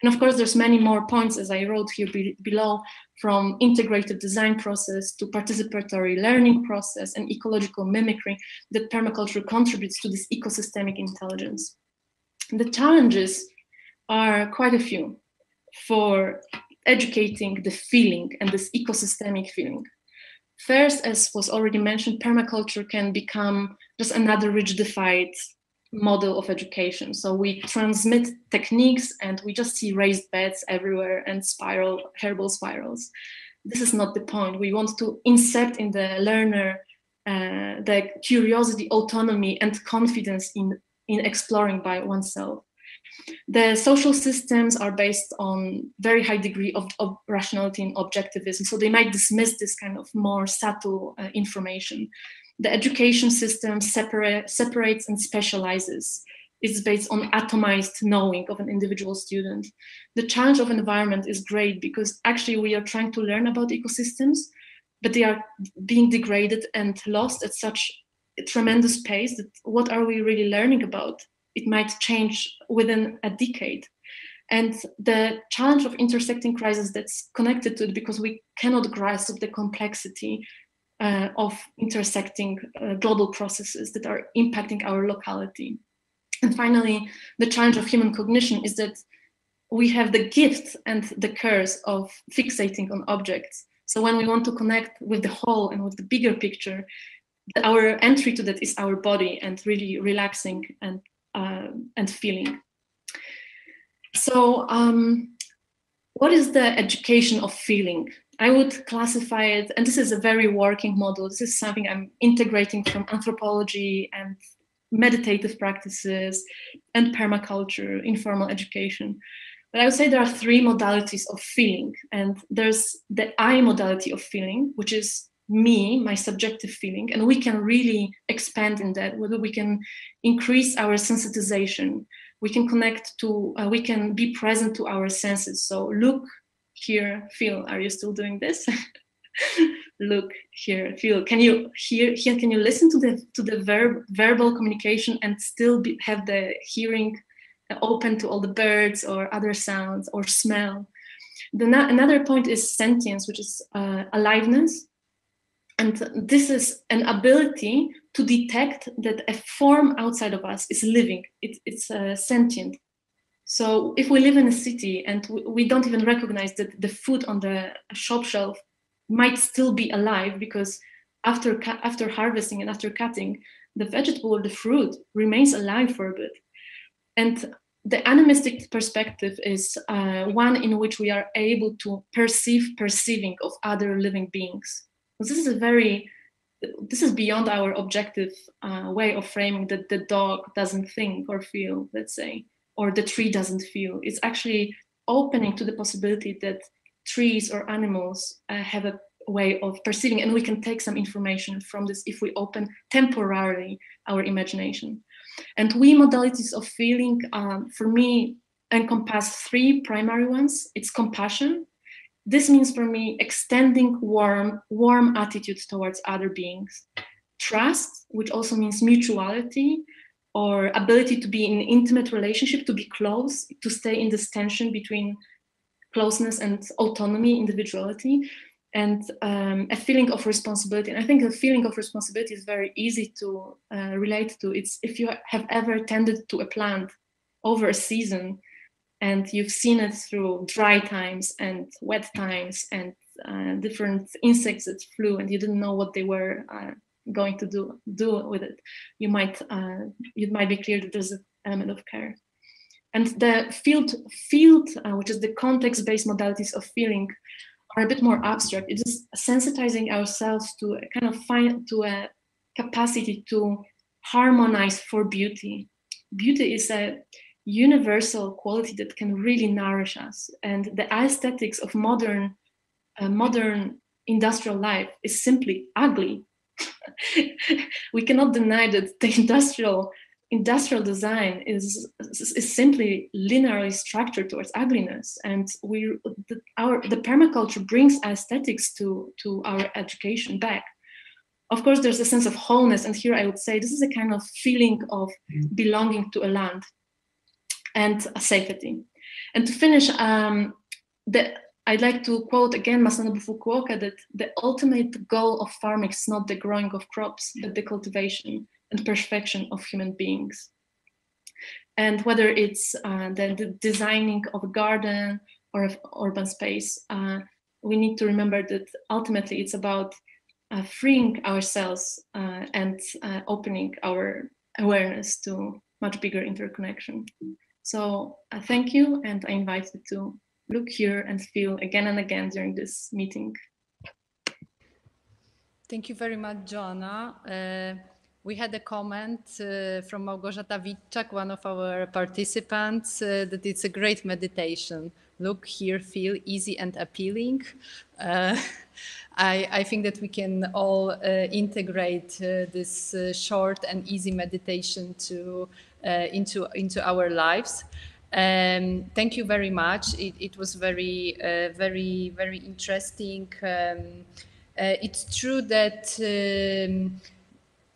And of course, there's many more points, as I wrote here below, from integrated design process to participatory learning process and ecological mimicry that permaculture contributes to this ecosystemic intelligence. The challenges are quite a few for educating the feeling and this ecosystemic feeling. First, as was already mentioned, permaculture can become just another rigidified model of education. So we transmit techniques and we just see raised beds everywhere and herbal spirals. This is not the point. We want to incept in the learner the curiosity, autonomy, and confidence in exploring by oneself. The social systems are based on very high degree of rationality and objectivism, so they might dismiss this kind of more subtle information. The education system separates and specializes. It's based on atomized knowing of an individual student. The challenge of environment is great because actually we are trying to learn about ecosystems, but they are being degraded and lost at such a tremendous pace that what are we really learning about? It might change within a decade. And the challenge of intersecting crises that's connected to it because we cannot grasp the complexity of intersecting global processes that are impacting our locality. And finally, the challenge of human cognition is that we have the gift and the curse of fixating on objects. So when we want to connect with the whole and with the bigger picture, our entry to that is our body and really relaxing and feeling. So what is the education of feeling? I would classify it, and this is a very working model. This is something I'm integrating from anthropology and meditative practices and permaculture, informal education. But I would say there are three modalities of feeling. And there's the I modality of feeling, which is me, my subjective feeling. And we can really expand in that, whether we can increase our sensitization. We can connect to, we can be present to our senses. So look, hear, feel. Are you still doing this? Look, hear, feel. Can you hear? Can you listen to the verbal communication and still have the hearing open to all the birds or other sounds or smell? Another point is sentience, which is aliveness, and this is an ability to detect that a form outside of us is living. It's sentient. So if we live in a city and we don't even recognize that the food on the shop shelf might still be alive because after harvesting and after cutting, the vegetable or the fruit remains alive for a bit. And the animistic perspective is one in which we are able to perceiving of other living beings. This is beyond our objective way of framing that the dog doesn't think or feel, let's say, or the tree doesn't feel. It's actually opening to the possibility that trees or animals have a way of perceiving, and we can take some information from this if we open temporarily our imagination. And we modalities of feeling, for me, encompass three primary ones. It's compassion. This means for me extending warm attitudes towards other beings. Trust, which also means mutuality, or ability to be in an intimate relationship, to be close, to stay in this tension between closeness and autonomy, individuality, and a feeling of responsibility. And I think the feeling of responsibility is very easy to relate to. It's if you have ever tended to a plant over a season and you've seen it through dry times and wet times and different insects that flew and you didn't know what they were going to do with it, you might be clear that there's an element of care. And the field, which is the context-based modalities of feeling, are a bit more abstract. It is sensitizing ourselves to a kind of to a capacity to harmonize for beauty. Beauty is a universal quality that can really nourish us, and the aesthetics of modern industrial life is simply ugly. We cannot deny that the industrial industrial design is simply linearly structured towards ugliness, and the permaculture brings aesthetics to our education back. Of course, there's a sense of wholeness, and here I would say this is a kind of feeling of belonging to a land and a safety. And to finish, I'd like to quote again Masanobu Fukuoka that the ultimate goal of farming is not the growing of crops, but the cultivation and perfection of human beings. And whether it's the designing of a garden or of urban space, we need to remember that ultimately it's about freeing ourselves and opening our awareness to much bigger interconnection. So thank you, and I invite you to look here and feel again and again during this meeting. Thank you very much, Joanna. We had a comment from Małgorzata Witczak, one of our participants, that it's a great meditation. Look, hear, feel, easy and appealing. I think that we can all integrate this short and easy meditation into our lives. Thank you very much. It was very, very interesting. It's true that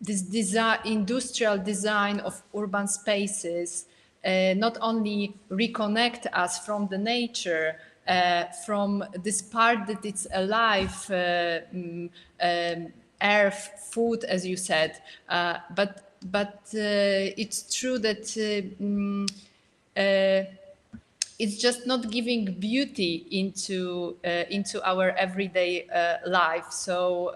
this industrial design of urban spaces not only reconnect us from the nature, from this part that it's alive, earth, food, as you said, but it's true that it's just not giving beauty into our everyday life. So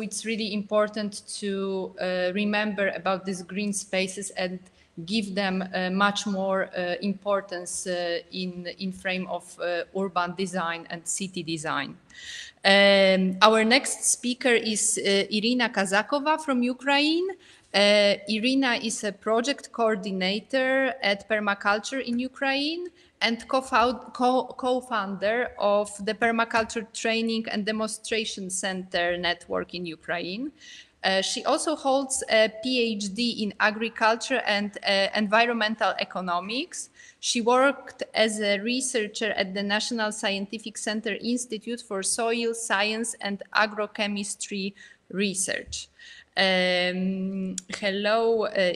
it's really important to remember about these green spaces and give them much more importance in frame of urban design and city design. Our next speaker is Irina Kazakova from Ukraine. Irina is a project coordinator at Permaculture in Ukraine and co-founder of the Permaculture Training and Demonstration Center network in Ukraine. She also holds a PhD in agriculture and environmental economics. She worked as a researcher at the National Scientific Center Institute for Soil Science and Agrochemistry Research. Hello,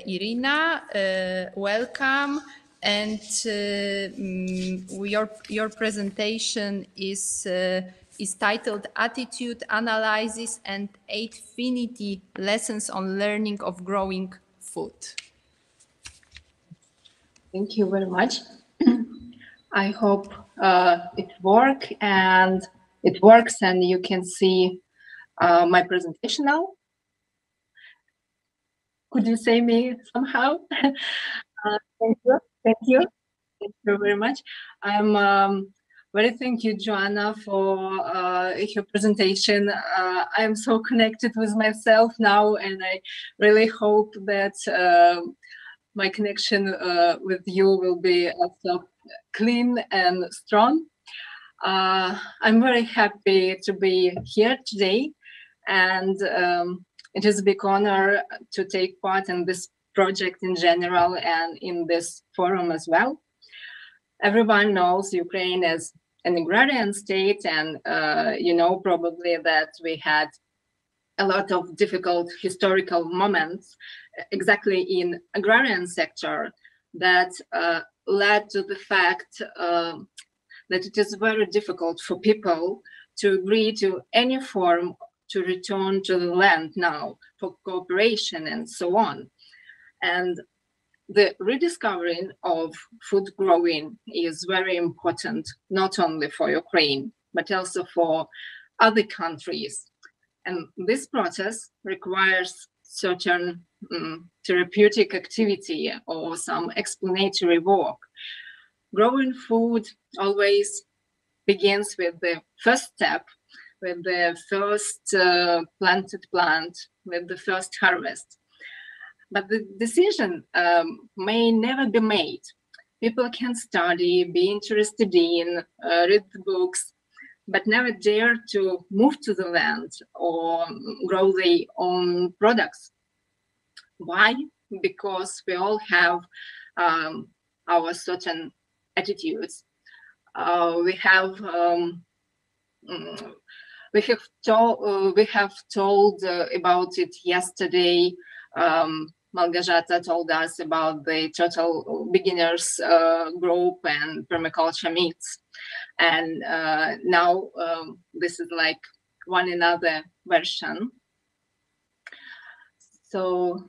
Irina, welcome. And your presentation is titled Attitude Analysis and 8 Finity Lessons on Learning of Growing Food. Thank you very much. I hope it works and you can see my presentation now. Could you say me somehow? Thank you very much. Thank you, Joanna, for your presentation. I'm so connected with myself now, and I really hope that my connection with you will be also clean and strong. I'm very happy to be here today, and it is a big honor to take part in this project in general and in this forum as well. Everyone knows Ukraine as an agrarian state, and you know probably that we had a lot of difficult historical moments exactly in agrarian sector that led to the fact that it is very difficult for people to agree to any form to return to the land now for cooperation and so on. And the rediscovering of food growing is very important, not only for Ukraine, but also for other countries. And this process requires certain therapeutic activity or some explanatory work. Growing food always begins with the first step, with the first planted plant, with the first harvest. But the decision may never be made. People can study, be interested in, read the books, but never dare to move to the land or grow their own products. Why? Because we all have our certain attitudes. We have told about it yesterday. Malgorzata told us about the total beginners group and permaculture meets, and now this is like one another version. So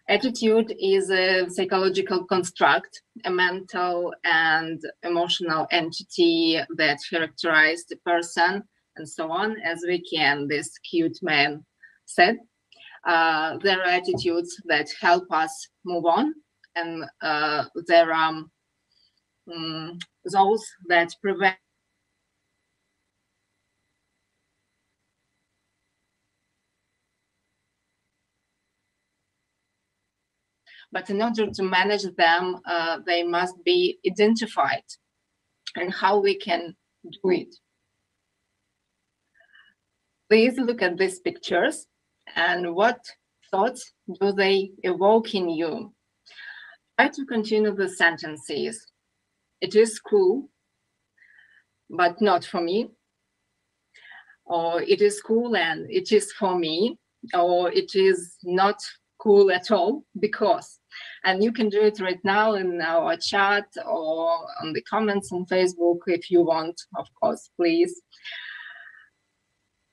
attitude is a psychological construct, a mental and emotional entity that characterizes the person and so on, as this cute man said. There are attitudes that help us move on, and there are those that prevent. But in order to manage them, they must be identified, and how we can do it. Please look at these pictures, and what thoughts do they evoke in you? Try to continue the sentences. It is cool, but not for me. Or it is cool and it is for me. Or it is not cool at all because. And you can do it right now in our chat or on the comments on Facebook if you want, of course, please.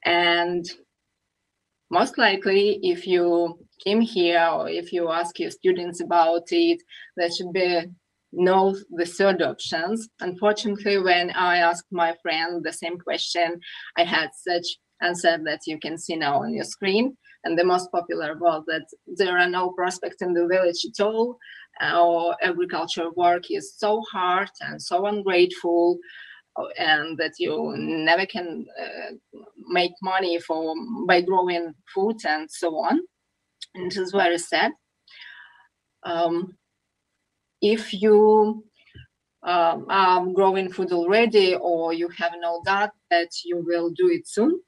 And most likely, if you came here or if you ask your students about it, there should be the third options. Unfortunately, when I asked my friend the same question, I had such answer that you can see now on your screen. And the most popular was that there are no prospects in the village at all, or agriculture work is so hard and so ungrateful, and that you never can make money by growing food and so on. And it is very sad. If you are growing food already, or you have no doubt that you will do it soon,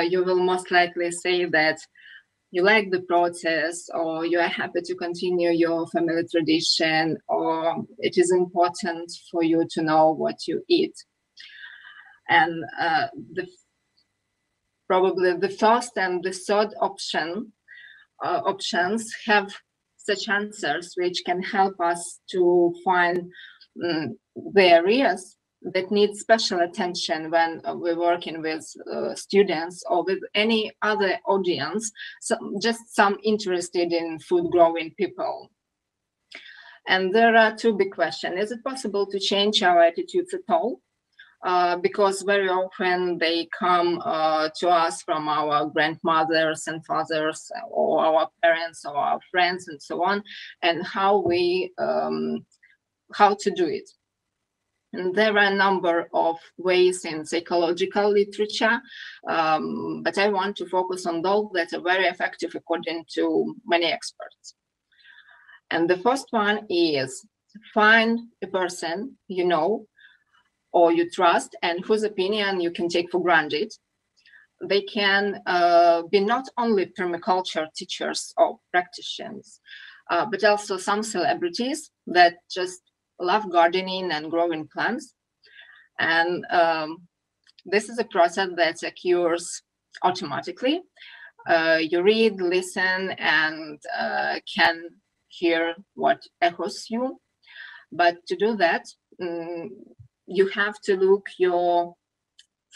you will most likely say that you like the process, or you are happy to continue your family tradition, or it is important for you to know what you eat. And probably the first and the third options have such answers which can help us to find the areas that need special attention when we're working with students or with any other audience, just some interested in food growing people. And there are two big questions. Is it possible to change our attitudes at all? Because very often they come to us from our grandmothers and fathers, or our parents, or our friends, and so on, and how to do it. And there are a number of ways in psychological literature, but I want to focus on those that are very effective according to many experts. And the first one is find a person you know or you trust and whose opinion you can take for granted. They can be not only permaculture teachers or practitioners, but also some celebrities that just love gardening and growing plants. And this is a process that occurs automatically. You read, listen, and can hear what echoes you. But to do that, you have to look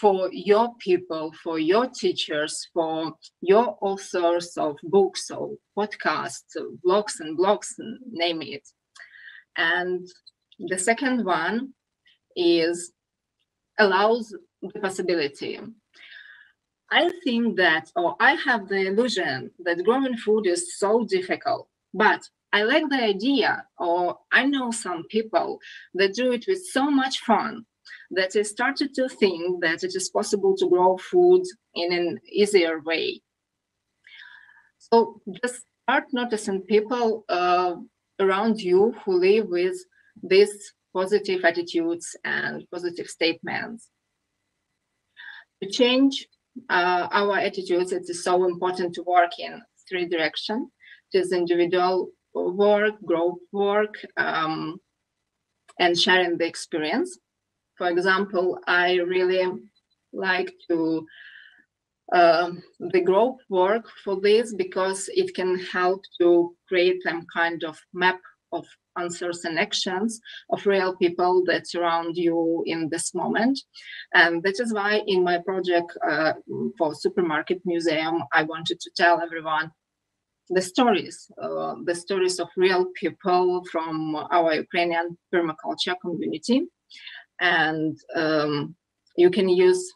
for your people, for your teachers, for your authors of books or podcasts, or blogs, name it. And the second one is allows the possibility. I think that, or I have the illusion that growing food is so difficult, but I like the idea, or I know some people that do it with so much fun that they started to think that it is possible to grow food in an easier way. So just start noticing people around you who live with these positive attitudes and positive statements. To change our attitudes, it is so important to work in three directions. It is individual work, group work, and sharing the experience. For example, I really like to the group work for this because it can help to create some kind of map of answers and actions of real people that surround you in this moment. And that is why in my project for Supermarket Museum, I wanted to tell everyone the stories of real people from our Ukrainian permaculture community. And you can use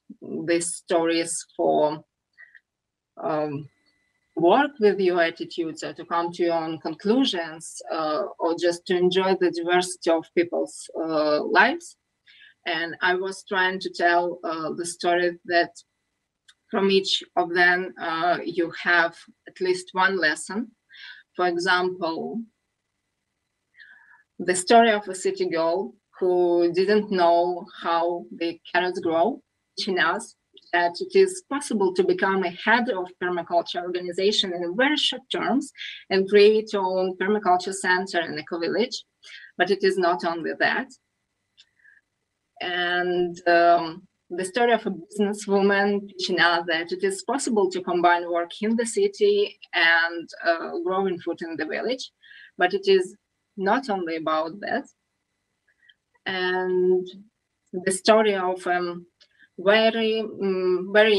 these stories for work with your attitudes or to come to your own conclusions or just to enjoy the diversity of people's lives. And I was trying to tell the story that from each of them you have at least one lesson. For example, the story of a city girl who didn't know how the carrots grow, teaching us that it is possible to become a head of permaculture organization in very short terms and create your own permaculture center and eco-village, but it is not only that. And the story of a businesswoman teaching us that it is possible to combine work in the city and growing food in the village, but it is not only about that. And the story of very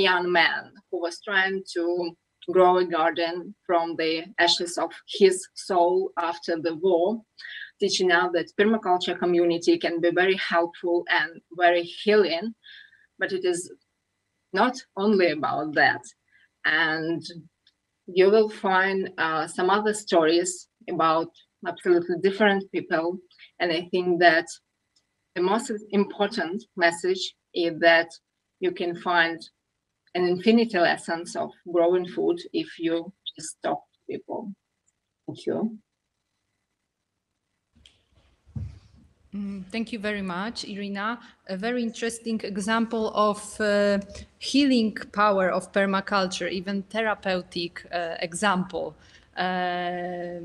young man who was trying to grow a garden from the ashes of his soul after the war, teaching us that permaculture community can be very helpful and very healing, but it is not only about that. And you will find some other stories about absolutely different people. And I think that the most important message is that you can find an infinity lessons of growing food if you just talk to people. Thank you. Thank you very much, Irina. A very interesting example of healing power of permaculture, even therapeutic example that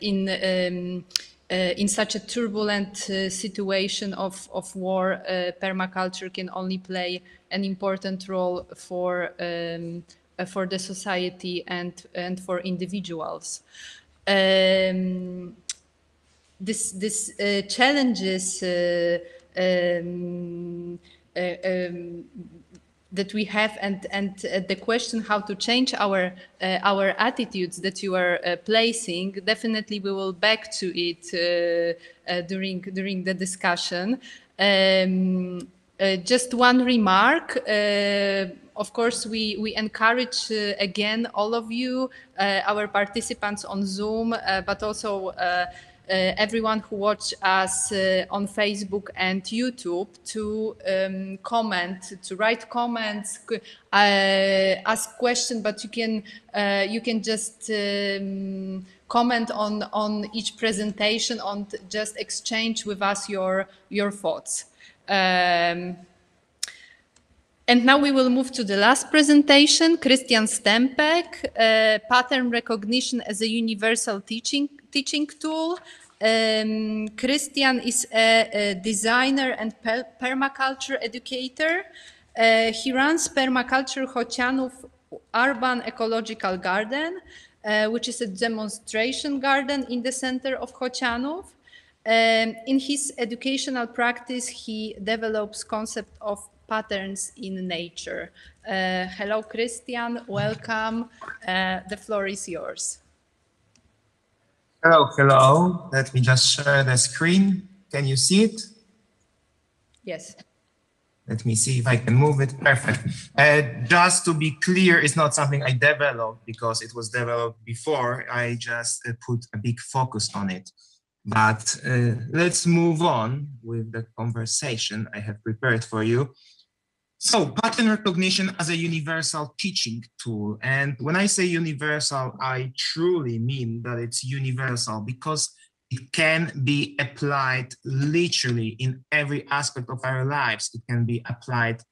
in such a turbulent situation of war, permaculture can only play an important role for the society and for individuals. This challenges that we have and the question how to change our attitudes that you are placing, definitely we will back to it during the discussion. Just one remark. Of course, we encourage again all of you, our participants on Zoom, but also everyone who watch us on Facebook and YouTube to comment, to write comments, ask questions, but you can just comment on each presentation, on just exchange with us your thoughts. And now we will move to the last presentation, Krystian Stempek, pattern recognition as a universal teaching tool. Krystian is a designer and permaculture educator. He runs Permaculture Chocianów Urban Ecological Garden, which is a demonstration garden in the center of Chocianów. In his educational practice, he develops concept of patterns in nature. Hello, Krystian, welcome. The floor is yours. Hello. Let me just share the screen. Can you see it? Yes. Let me see if I can move it. Perfect. Just to be clear, it's not something I developed because it was developed before. I just put a big focus on it. But let's move on with the conversation I have prepared for you. So, pattern recognition as a universal teaching tool. And when I say universal, I truly mean that it's universal because it can be applied literally in every aspect of our lives. It can be applied,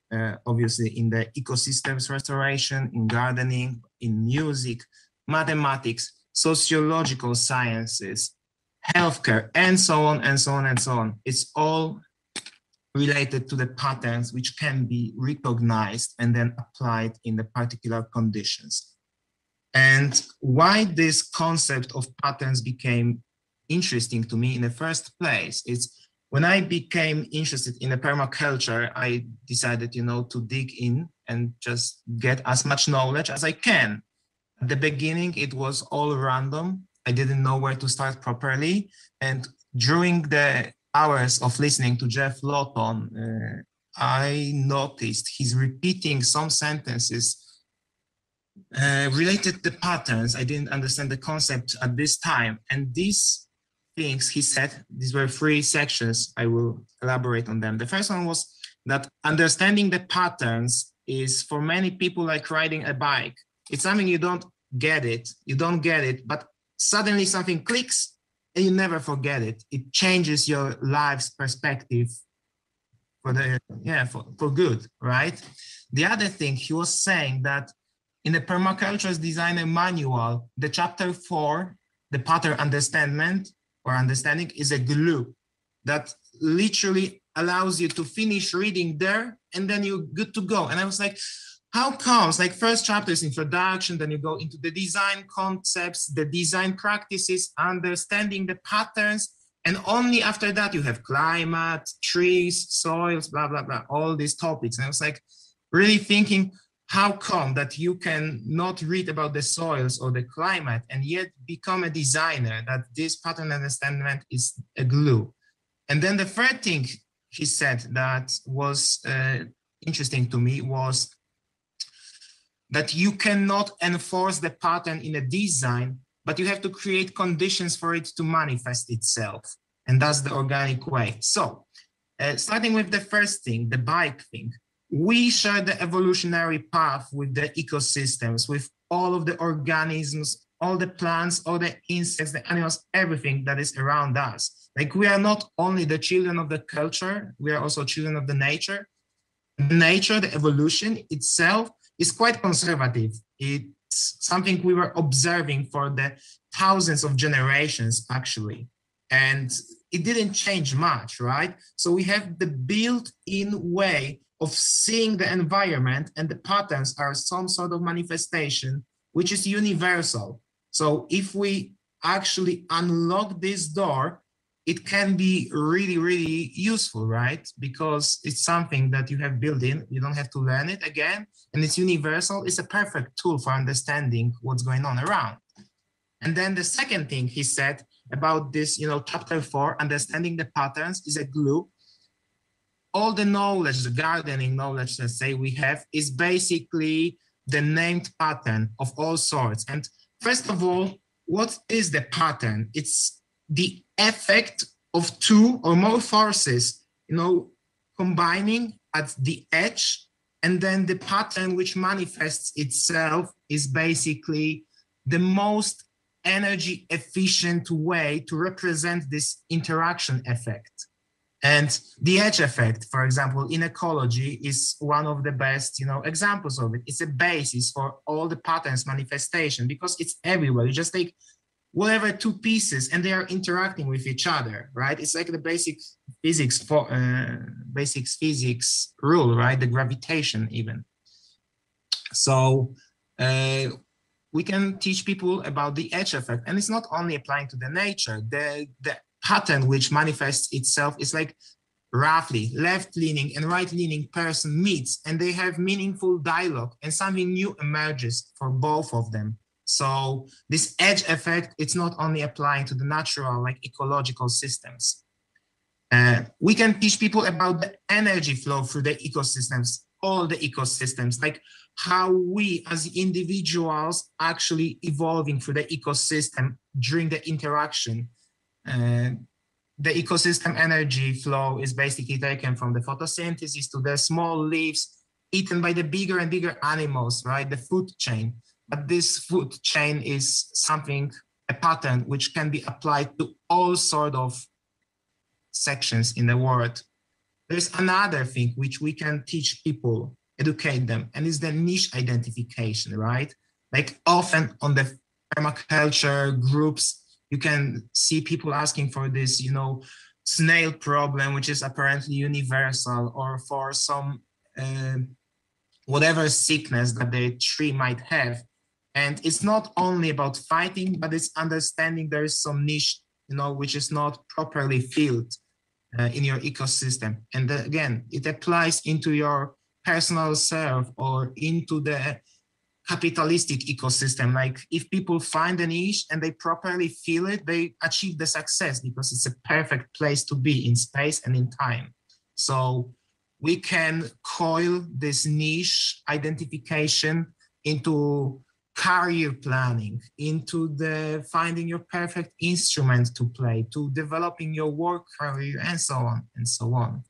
obviously, in the ecosystems restoration, in gardening, in music, mathematics, sociological sciences, healthcare, and so on, and so on, and so on. It's all related to the patterns which can be recognized and then applied in the particular conditions. And why this concept of patterns became interesting to me in the first place is when I became interested in the permaculture, I decided, to dig in and just get as much knowledge as I can. At the beginning, it was all random. I didn't know where to start properly. And during the hours of listening to Jeff Lawton, I noticed he's repeating some sentences related to patterns. I didn't understand the concept at this time. And these things he said, these were 3 sections. I will elaborate on them. The first one was that understanding the patterns is for many people like riding a bike. It's something you don't get it, but suddenly something clicks and you never forget it. It changes your life's perspective for good, right? The other thing he was saying that in the Permaculture's Designer Manual, the chapter 4, the pattern understanding is a glue that literally allows you to finish reading there and then you're good to go. And I was like, how comes? Like first chapter is introduction, then you go into the design concepts, the design practices, understanding the patterns, and only after that you have climate, trees, soils, blah, blah, blah, all these topics. And I was like really thinking, how come that you can not read about the soils or the climate and yet become a designer, that this pattern understanding is a glue? And then the third thing he said that was interesting to me was that you cannot enforce the pattern in a design, but you have to create conditions for it to manifest itself. And that's the organic way. So starting with the first thing, the bike thing, we share the evolutionary path with the ecosystems, with all of the organisms, all the plants, all the insects, the animals, everything that is around us. Like we are not only the children of the culture, we are also children of the nature. Nature, the evolution itself is quite conservative. It's something we were observing for the thousands of generations actually. And it didn't change much, right? So we have the built-in way of seeing the environment, and the patterns are some sort of manifestation, which is universal. So if we actually unlock this door, it can be really, really useful, right? Because it's something that you have built in, you don't have to learn it again, and it's universal. It's a perfect tool for understanding what's going on around. And then the second thing he said about this, chapter 4, understanding the patterns is a glue. All the knowledge, the gardening knowledge, let's say, we have is basically the named pattern of all sorts. And first of all, what is the pattern? It's the effect of 2 or more forces, combining at the edge, and then the pattern which manifests itself is basically the most energy efficient way to represent this interaction effect. And the edge effect, for example, in ecology is one of the best, examples of it. It's a basis for all the patterns manifestation because it's everywhere. You just take whatever 2 pieces and they are interacting with each other, right? It's like the basic physics rule, right? The gravitation even. So we can teach people about the edge effect, and it's not only applying to the nature. The pattern which manifests itself is like roughly left-leaning and right-leaning person meets and they have meaningful dialogue and something new emerges for both of them. So this edge effect, it's not only applying to the natural, like ecological systems. We can teach people about the energy flow through the ecosystems, all the ecosystems, like how we as individuals actually evolving through the ecosystem during the interaction. The ecosystem energy flow is basically taken from the photosynthesis to the small leaves eaten by the bigger and bigger animals, right? The food chain. But this food chain is something a pattern which can be applied to all sort of sections in the world. There's another thing which we can teach people, educate them, and it's the niche identification, right? Like often on the permaculture groups, you can see people asking for this, you know, snail problem, which is apparently universal, or for some whatever sickness that the tree might have. And it's not only about fighting, but it's understanding there is some niche, you know, which is not properly filled in your ecosystem. And again, it applies into your personal self or into the capitalistic ecosystem. Like if people find a niche and they properly fill it, they achieve the success because it's a perfect place to be in space and in time. So we can coil this niche identification into career planning, into the finding your perfect instrument to play, to developing your work career, and so on and so on.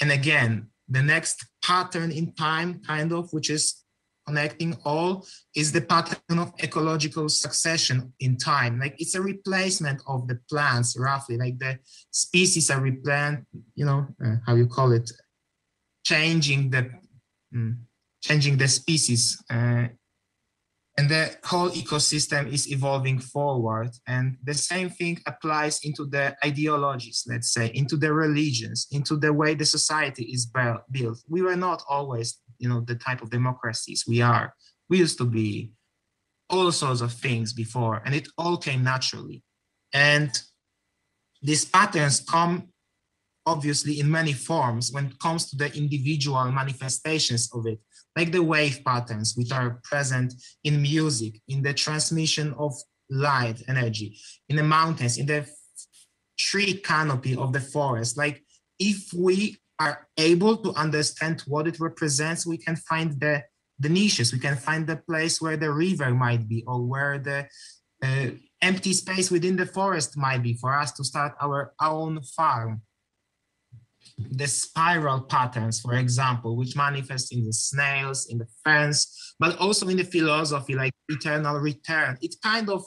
And again, the next pattern in time, kind of, which is connecting all, is the pattern of ecological succession in time. Like it's a replacement of the plants, roughly, like the species are replant, you know, how you call it, changing the species. And the whole ecosystem is evolving forward. And the same thing applies into the ideologies, let's say, into the religions, into the way the society is built. We were not always, you know, the type of democracies we are. We used to be all sorts of things before, and it all came naturally. And these patterns come obviously in many forms when it comes to the individual manifestations of it, like the wave patterns, which are present in music, in the transmission of light energy, in the mountains, in the tree canopy of the forest. Like if we are able to understand what it represents, we can find the niches, we can find the place where the river might be, or where the empty space within the forest might be for us to start our own farm. The spiral patterns, for example, which manifest in the snails, in the ferns, but also in the philosophy, like eternal return. It kind of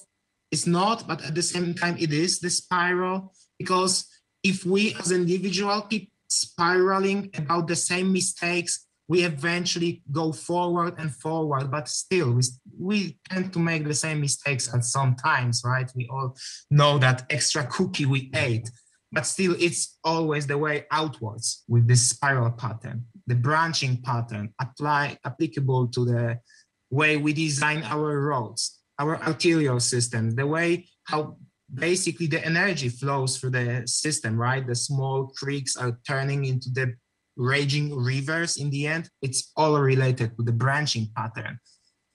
is not, but at the same time it is the spiral, because if we as individuals keep spiraling about the same mistakes, we eventually go forward and forward, but still we tend to make the same mistakes at some times, right? We all know that extra cookie we ate. But still, it's always the way outwards with this spiral pattern, the branching pattern applicable to the way we design our roads, our arterial system, the way how basically the energy flows through the system, right? The small creeks are turning into the raging rivers in the end. It's all related to the branching pattern.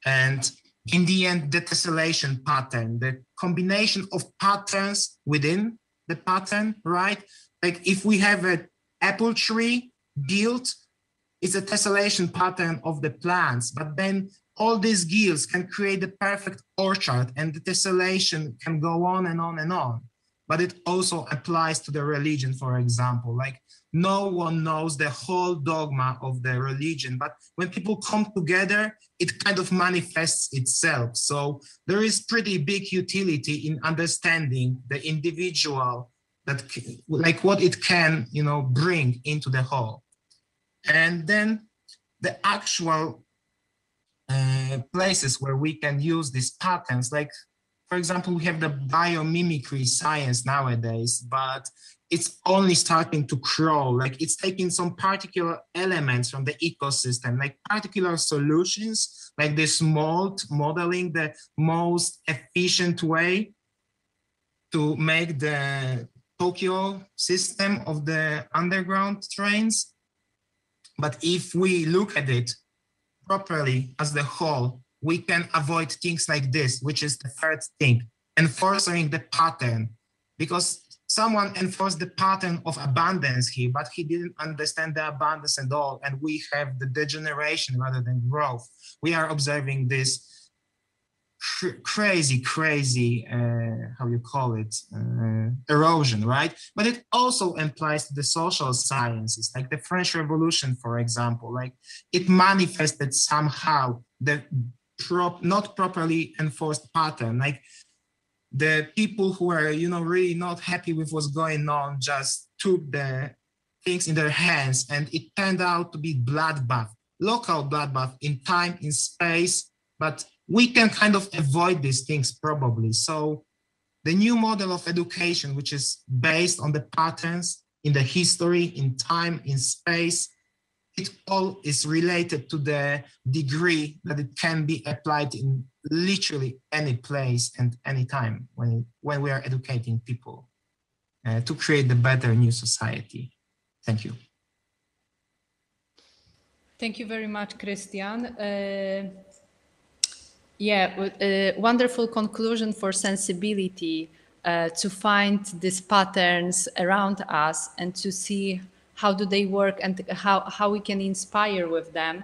And in the end, the tessellation pattern, the combination of patterns within the pattern, right? Like if we have an apple tree built, it's a tessellation pattern of the plants, but then all these gills can create the perfect orchard, and the tessellation can go on and on and on. But it also applies to the religion, for example. Like no one knows the whole dogma of the religion, but when people come together, it kind of manifests itself. So there is pretty big utility in understanding the individual, that like what it can, you know, bring into the whole. And then the actual places where we can use these patterns, like for example, we have the biomimicry science nowadays, but it's only starting to crawl. Like it's taking some particular elements from the ecosystem, like particular solutions, like this mold modeling, the most efficient way to make the Tokyo system of the underground trains. But if we look at it properly as the whole, we can avoid things like this, which is the third thing, enforcing the pattern, because someone enforced the pattern of abundance here, but he didn't understand the abundance at all. And we have the degeneration rather than growth. We are observing this crazy, how you call it, erosion, right? But it also applies to the social sciences, like the French Revolution, for example. Like it manifested somehow the not properly enforced pattern. Like the people who are, really not happy with what's going on just took the things in their hands, and it turned out to be bloodbath, local bloodbath in time, in space, but we can kind of avoid these things probably. So the new model of education, which is based on the patterns in the history, in time, in space, it all is related to the degree that it can be applied in literally any place and any time when we are educating people to create the better new society. Thank you. Thank you very much, Krystian. Wonderful conclusion for sensibility, to find these patterns around us and to see how do they work and how we can inspire with them.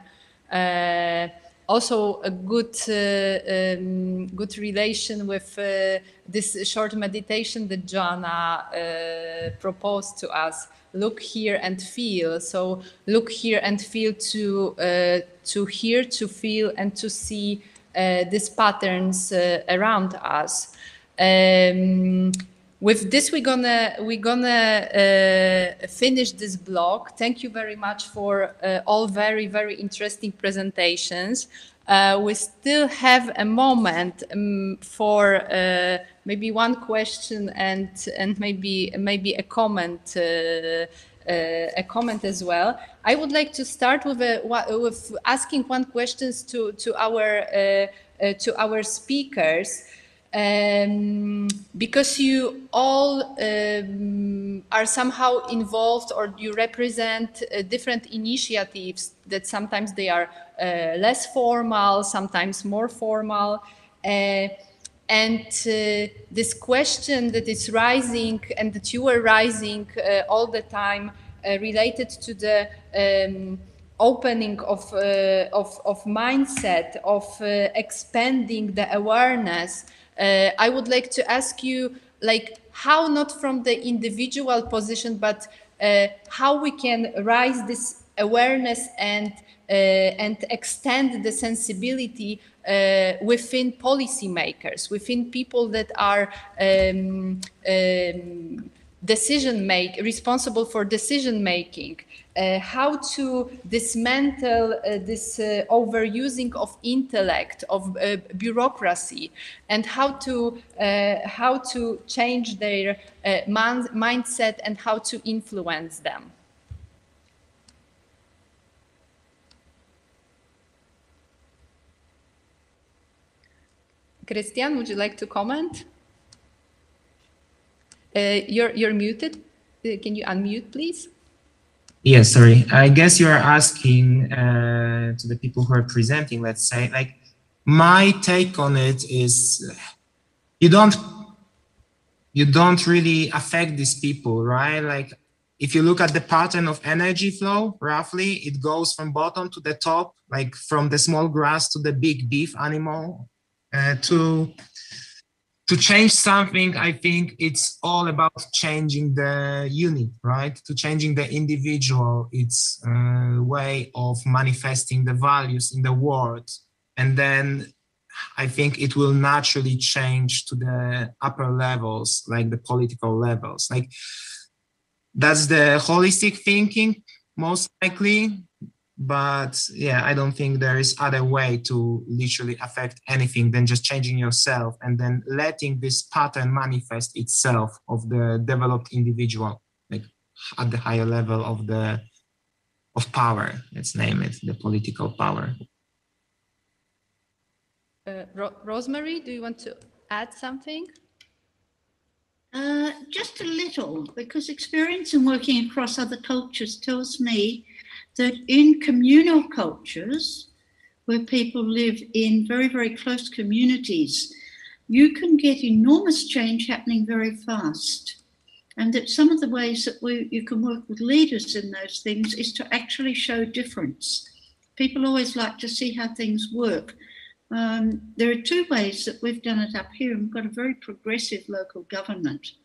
Also a good relation with this short meditation that Joanna proposed to us. Look, hear, and feel. So look, hear, and feel to hear, to feel, and to see these patterns around us. With this, we're gonna finish this block. Thank you very much for all very, very interesting presentations. We still have a moment for maybe one question and maybe a comment. A comment as well. I would like to start with asking one question to our speakers. Because you all are somehow involved, or you represent different initiatives that sometimes they are less formal, sometimes more formal. And this question that is rising and that you are rising all the time related to the opening of mindset, of expanding the awareness. I would like to ask you, like, how, not from the individual position, but how we can raise this awareness and extend the sensibility within policymakers, within people that are responsible for decision making. How to dismantle this overusing of intellect, of bureaucracy, and how to change their mindset and how to influence them. Krystian, would you like to comment? You're muted. Can you unmute, please? Yes, sorry. I guess you are asking to the people who are presenting, let's say, like, my take on it is you don't really affect these people, right? Like, if you look at the pattern of energy flow, roughly, it goes from bottom to the top, like from the small grass to the big beef animal. To change something, I think it's all about changing the unit, right? To changing the individual, it's a way of manifesting the values in the world. And then I think it will naturally change to the upper levels, like the political levels. Like, that's the holistic thinking, most likely. But yeah, I don't think there is other way to literally affect anything than just changing yourself and then letting this pattern manifest itself of the developed individual, like at the higher level of power, let's name it, the political power. Rosemary, do you want to add something? Just a little, because experience in working across other cultures tells me that in communal cultures, where people live in very, very close communities, you can get enormous change happening very fast. And that some of the ways that you can work with leaders in those things is to actually show difference. People always like to see how things work. There are two ways that we've done it up here, and we've got a very progressive local government.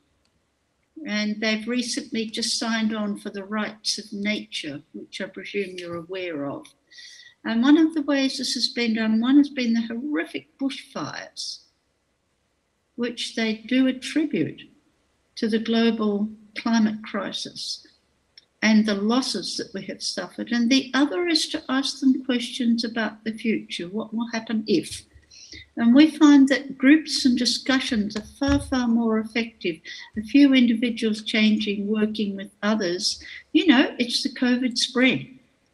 And they've recently just signed on for the rights of nature, which I presume you're aware of. And one of the ways this has been done, one has been the horrific bushfires. which they do attribute to the global climate crisis and the losses that we have suffered. And the other is to ask them questions about the future. What will happen if? And we find that groups and discussions are far, far more effective. A few individuals changing, working with others. You know, it's the COVID spread.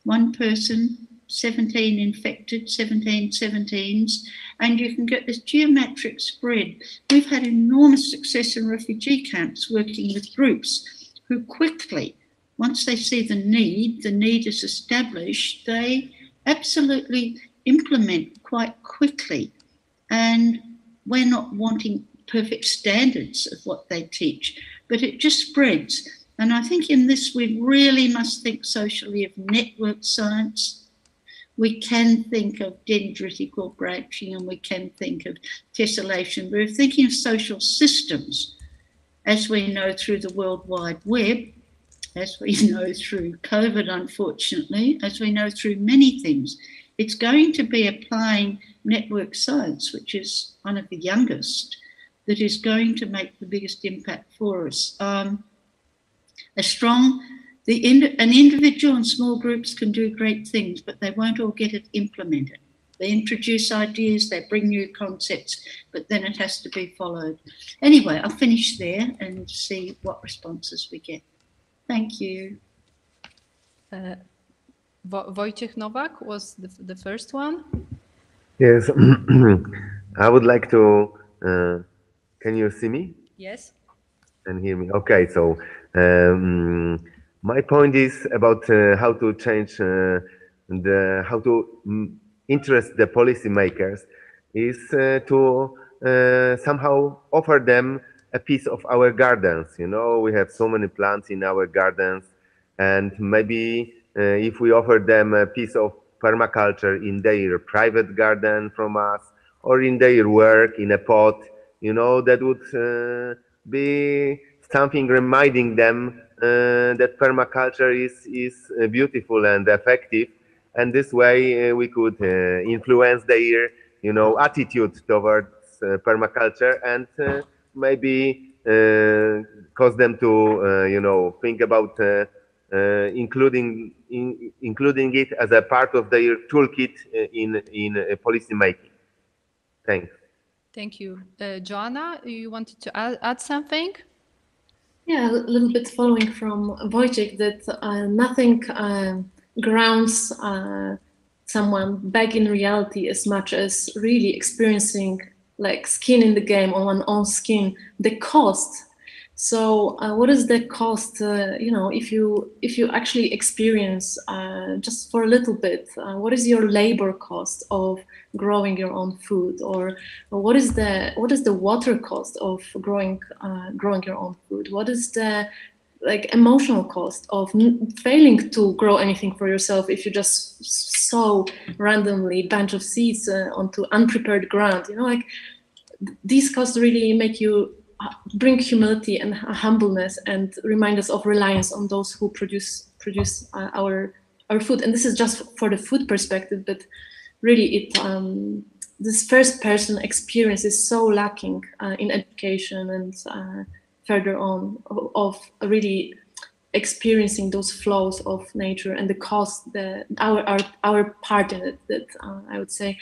One person, 17 infected, 17 17s, and you can get this geometric spread. We've had enormous success in refugee camps working with groups who quickly, once they see the need is established, they absolutely implement quite quickly. And we're not wanting perfect standards of what they teach, but it just spreads. And I think in this, we really must think socially of network science. We can think of dendritical branching, and we can think of tessellation. We're thinking of social systems, as we know through the World Wide Web, as we know through COVID, unfortunately, as we know through many things. It's going to be applying network science, which is one of the youngest, that is going to make the biggest impact for us. An individual and small groups can do great things, but they won't all get it implemented. They introduce ideas, they bring new concepts, but then it has to be followed. Anyway, I'll finish there and see what responses we get. Thank you. Wojciech Nowak was the first one. Yes, I would like to, can you see me? Yes. And hear me? Okay, so my point is about how to change how to interest the policymakers is to somehow offer them a piece of our gardens. You know, we have so many plants in our gardens, and maybe if we offer them a piece of permaculture in their private garden from us, or in their work in a pot, you know, that would be something reminding them that permaculture is beautiful and effective, and this way we could influence their, you know, attitude towards permaculture, and maybe cause them to, you know, think about including it as a part of their toolkit in policy making. Thanks. Thank you. Joanna, you wanted to add something? Yeah, a little bit following from Wojciech, that nothing grounds someone back in reality as much as really experiencing, like, skin in the game, on one's own skin, the cost. So what is the cost, you know, if you actually experience just for a little bit, what is your labor cost of growing your own food, or what is the water cost of growing your own food? What is the, like, emotional cost of failing to grow anything for yourself if you just sow randomly a bunch of seeds onto unprepared ground? You know, like, these costs really make you bring humility and humbleness, and remind us of reliance on those who produce our food. And this is just for the food perspective, but really this first person experience is so lacking in education and further on of really experiencing those flows of nature and the cost, our part in it, that I would say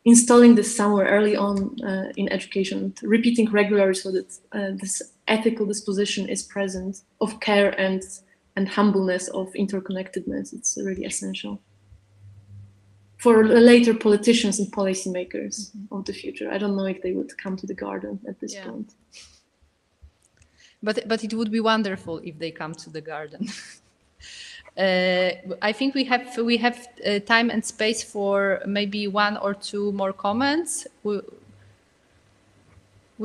installing this somewhere early on in education, repeating regularly, so that this ethical disposition is present, of care and humbleness, of interconnectedness. It's really essential for later politicians and policymakers of the future. I don't know if they would come to the garden at this point. But it would be wonderful if they come to the garden. I think we have time and space for maybe one or two more comments. Would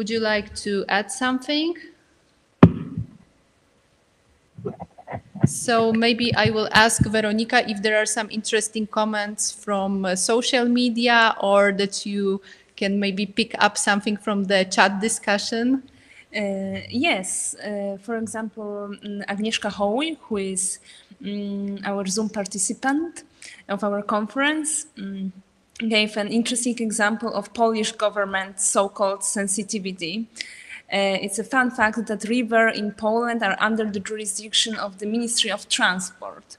you like to add something? So maybe I will ask Veronika if there are some interesting comments from social media, or that you can maybe pick up something from the chat discussion. Yes, for example, Agnieszka Hołj, who is our Zoom participant of our conference, gave an interesting example of Polish government so-called sensitivity. It's a fun fact that rivers in Poland are under the jurisdiction of the Ministry of Transport.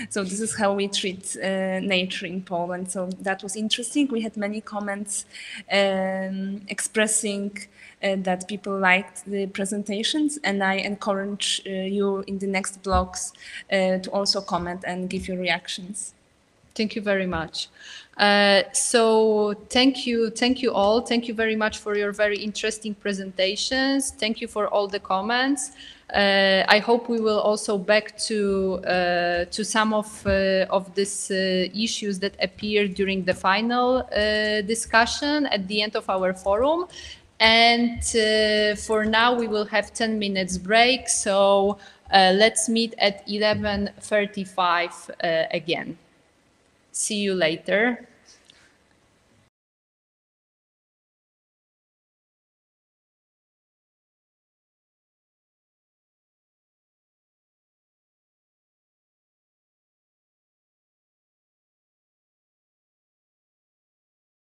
So this is how we treat nature in Poland. So that was interesting. We had many comments expressing that people liked the presentations, and I encourage you in the next blogs to also comment and give your reactions. Thank you very much. So thank you all. Thank you very much for your very interesting presentations. Thank you for all the comments. I hope we will also back to some of these issues that appeared during the final discussion at the end of our forum. And for now, we will have 10 minutes break. So let's meet at 11:35 again. See you later.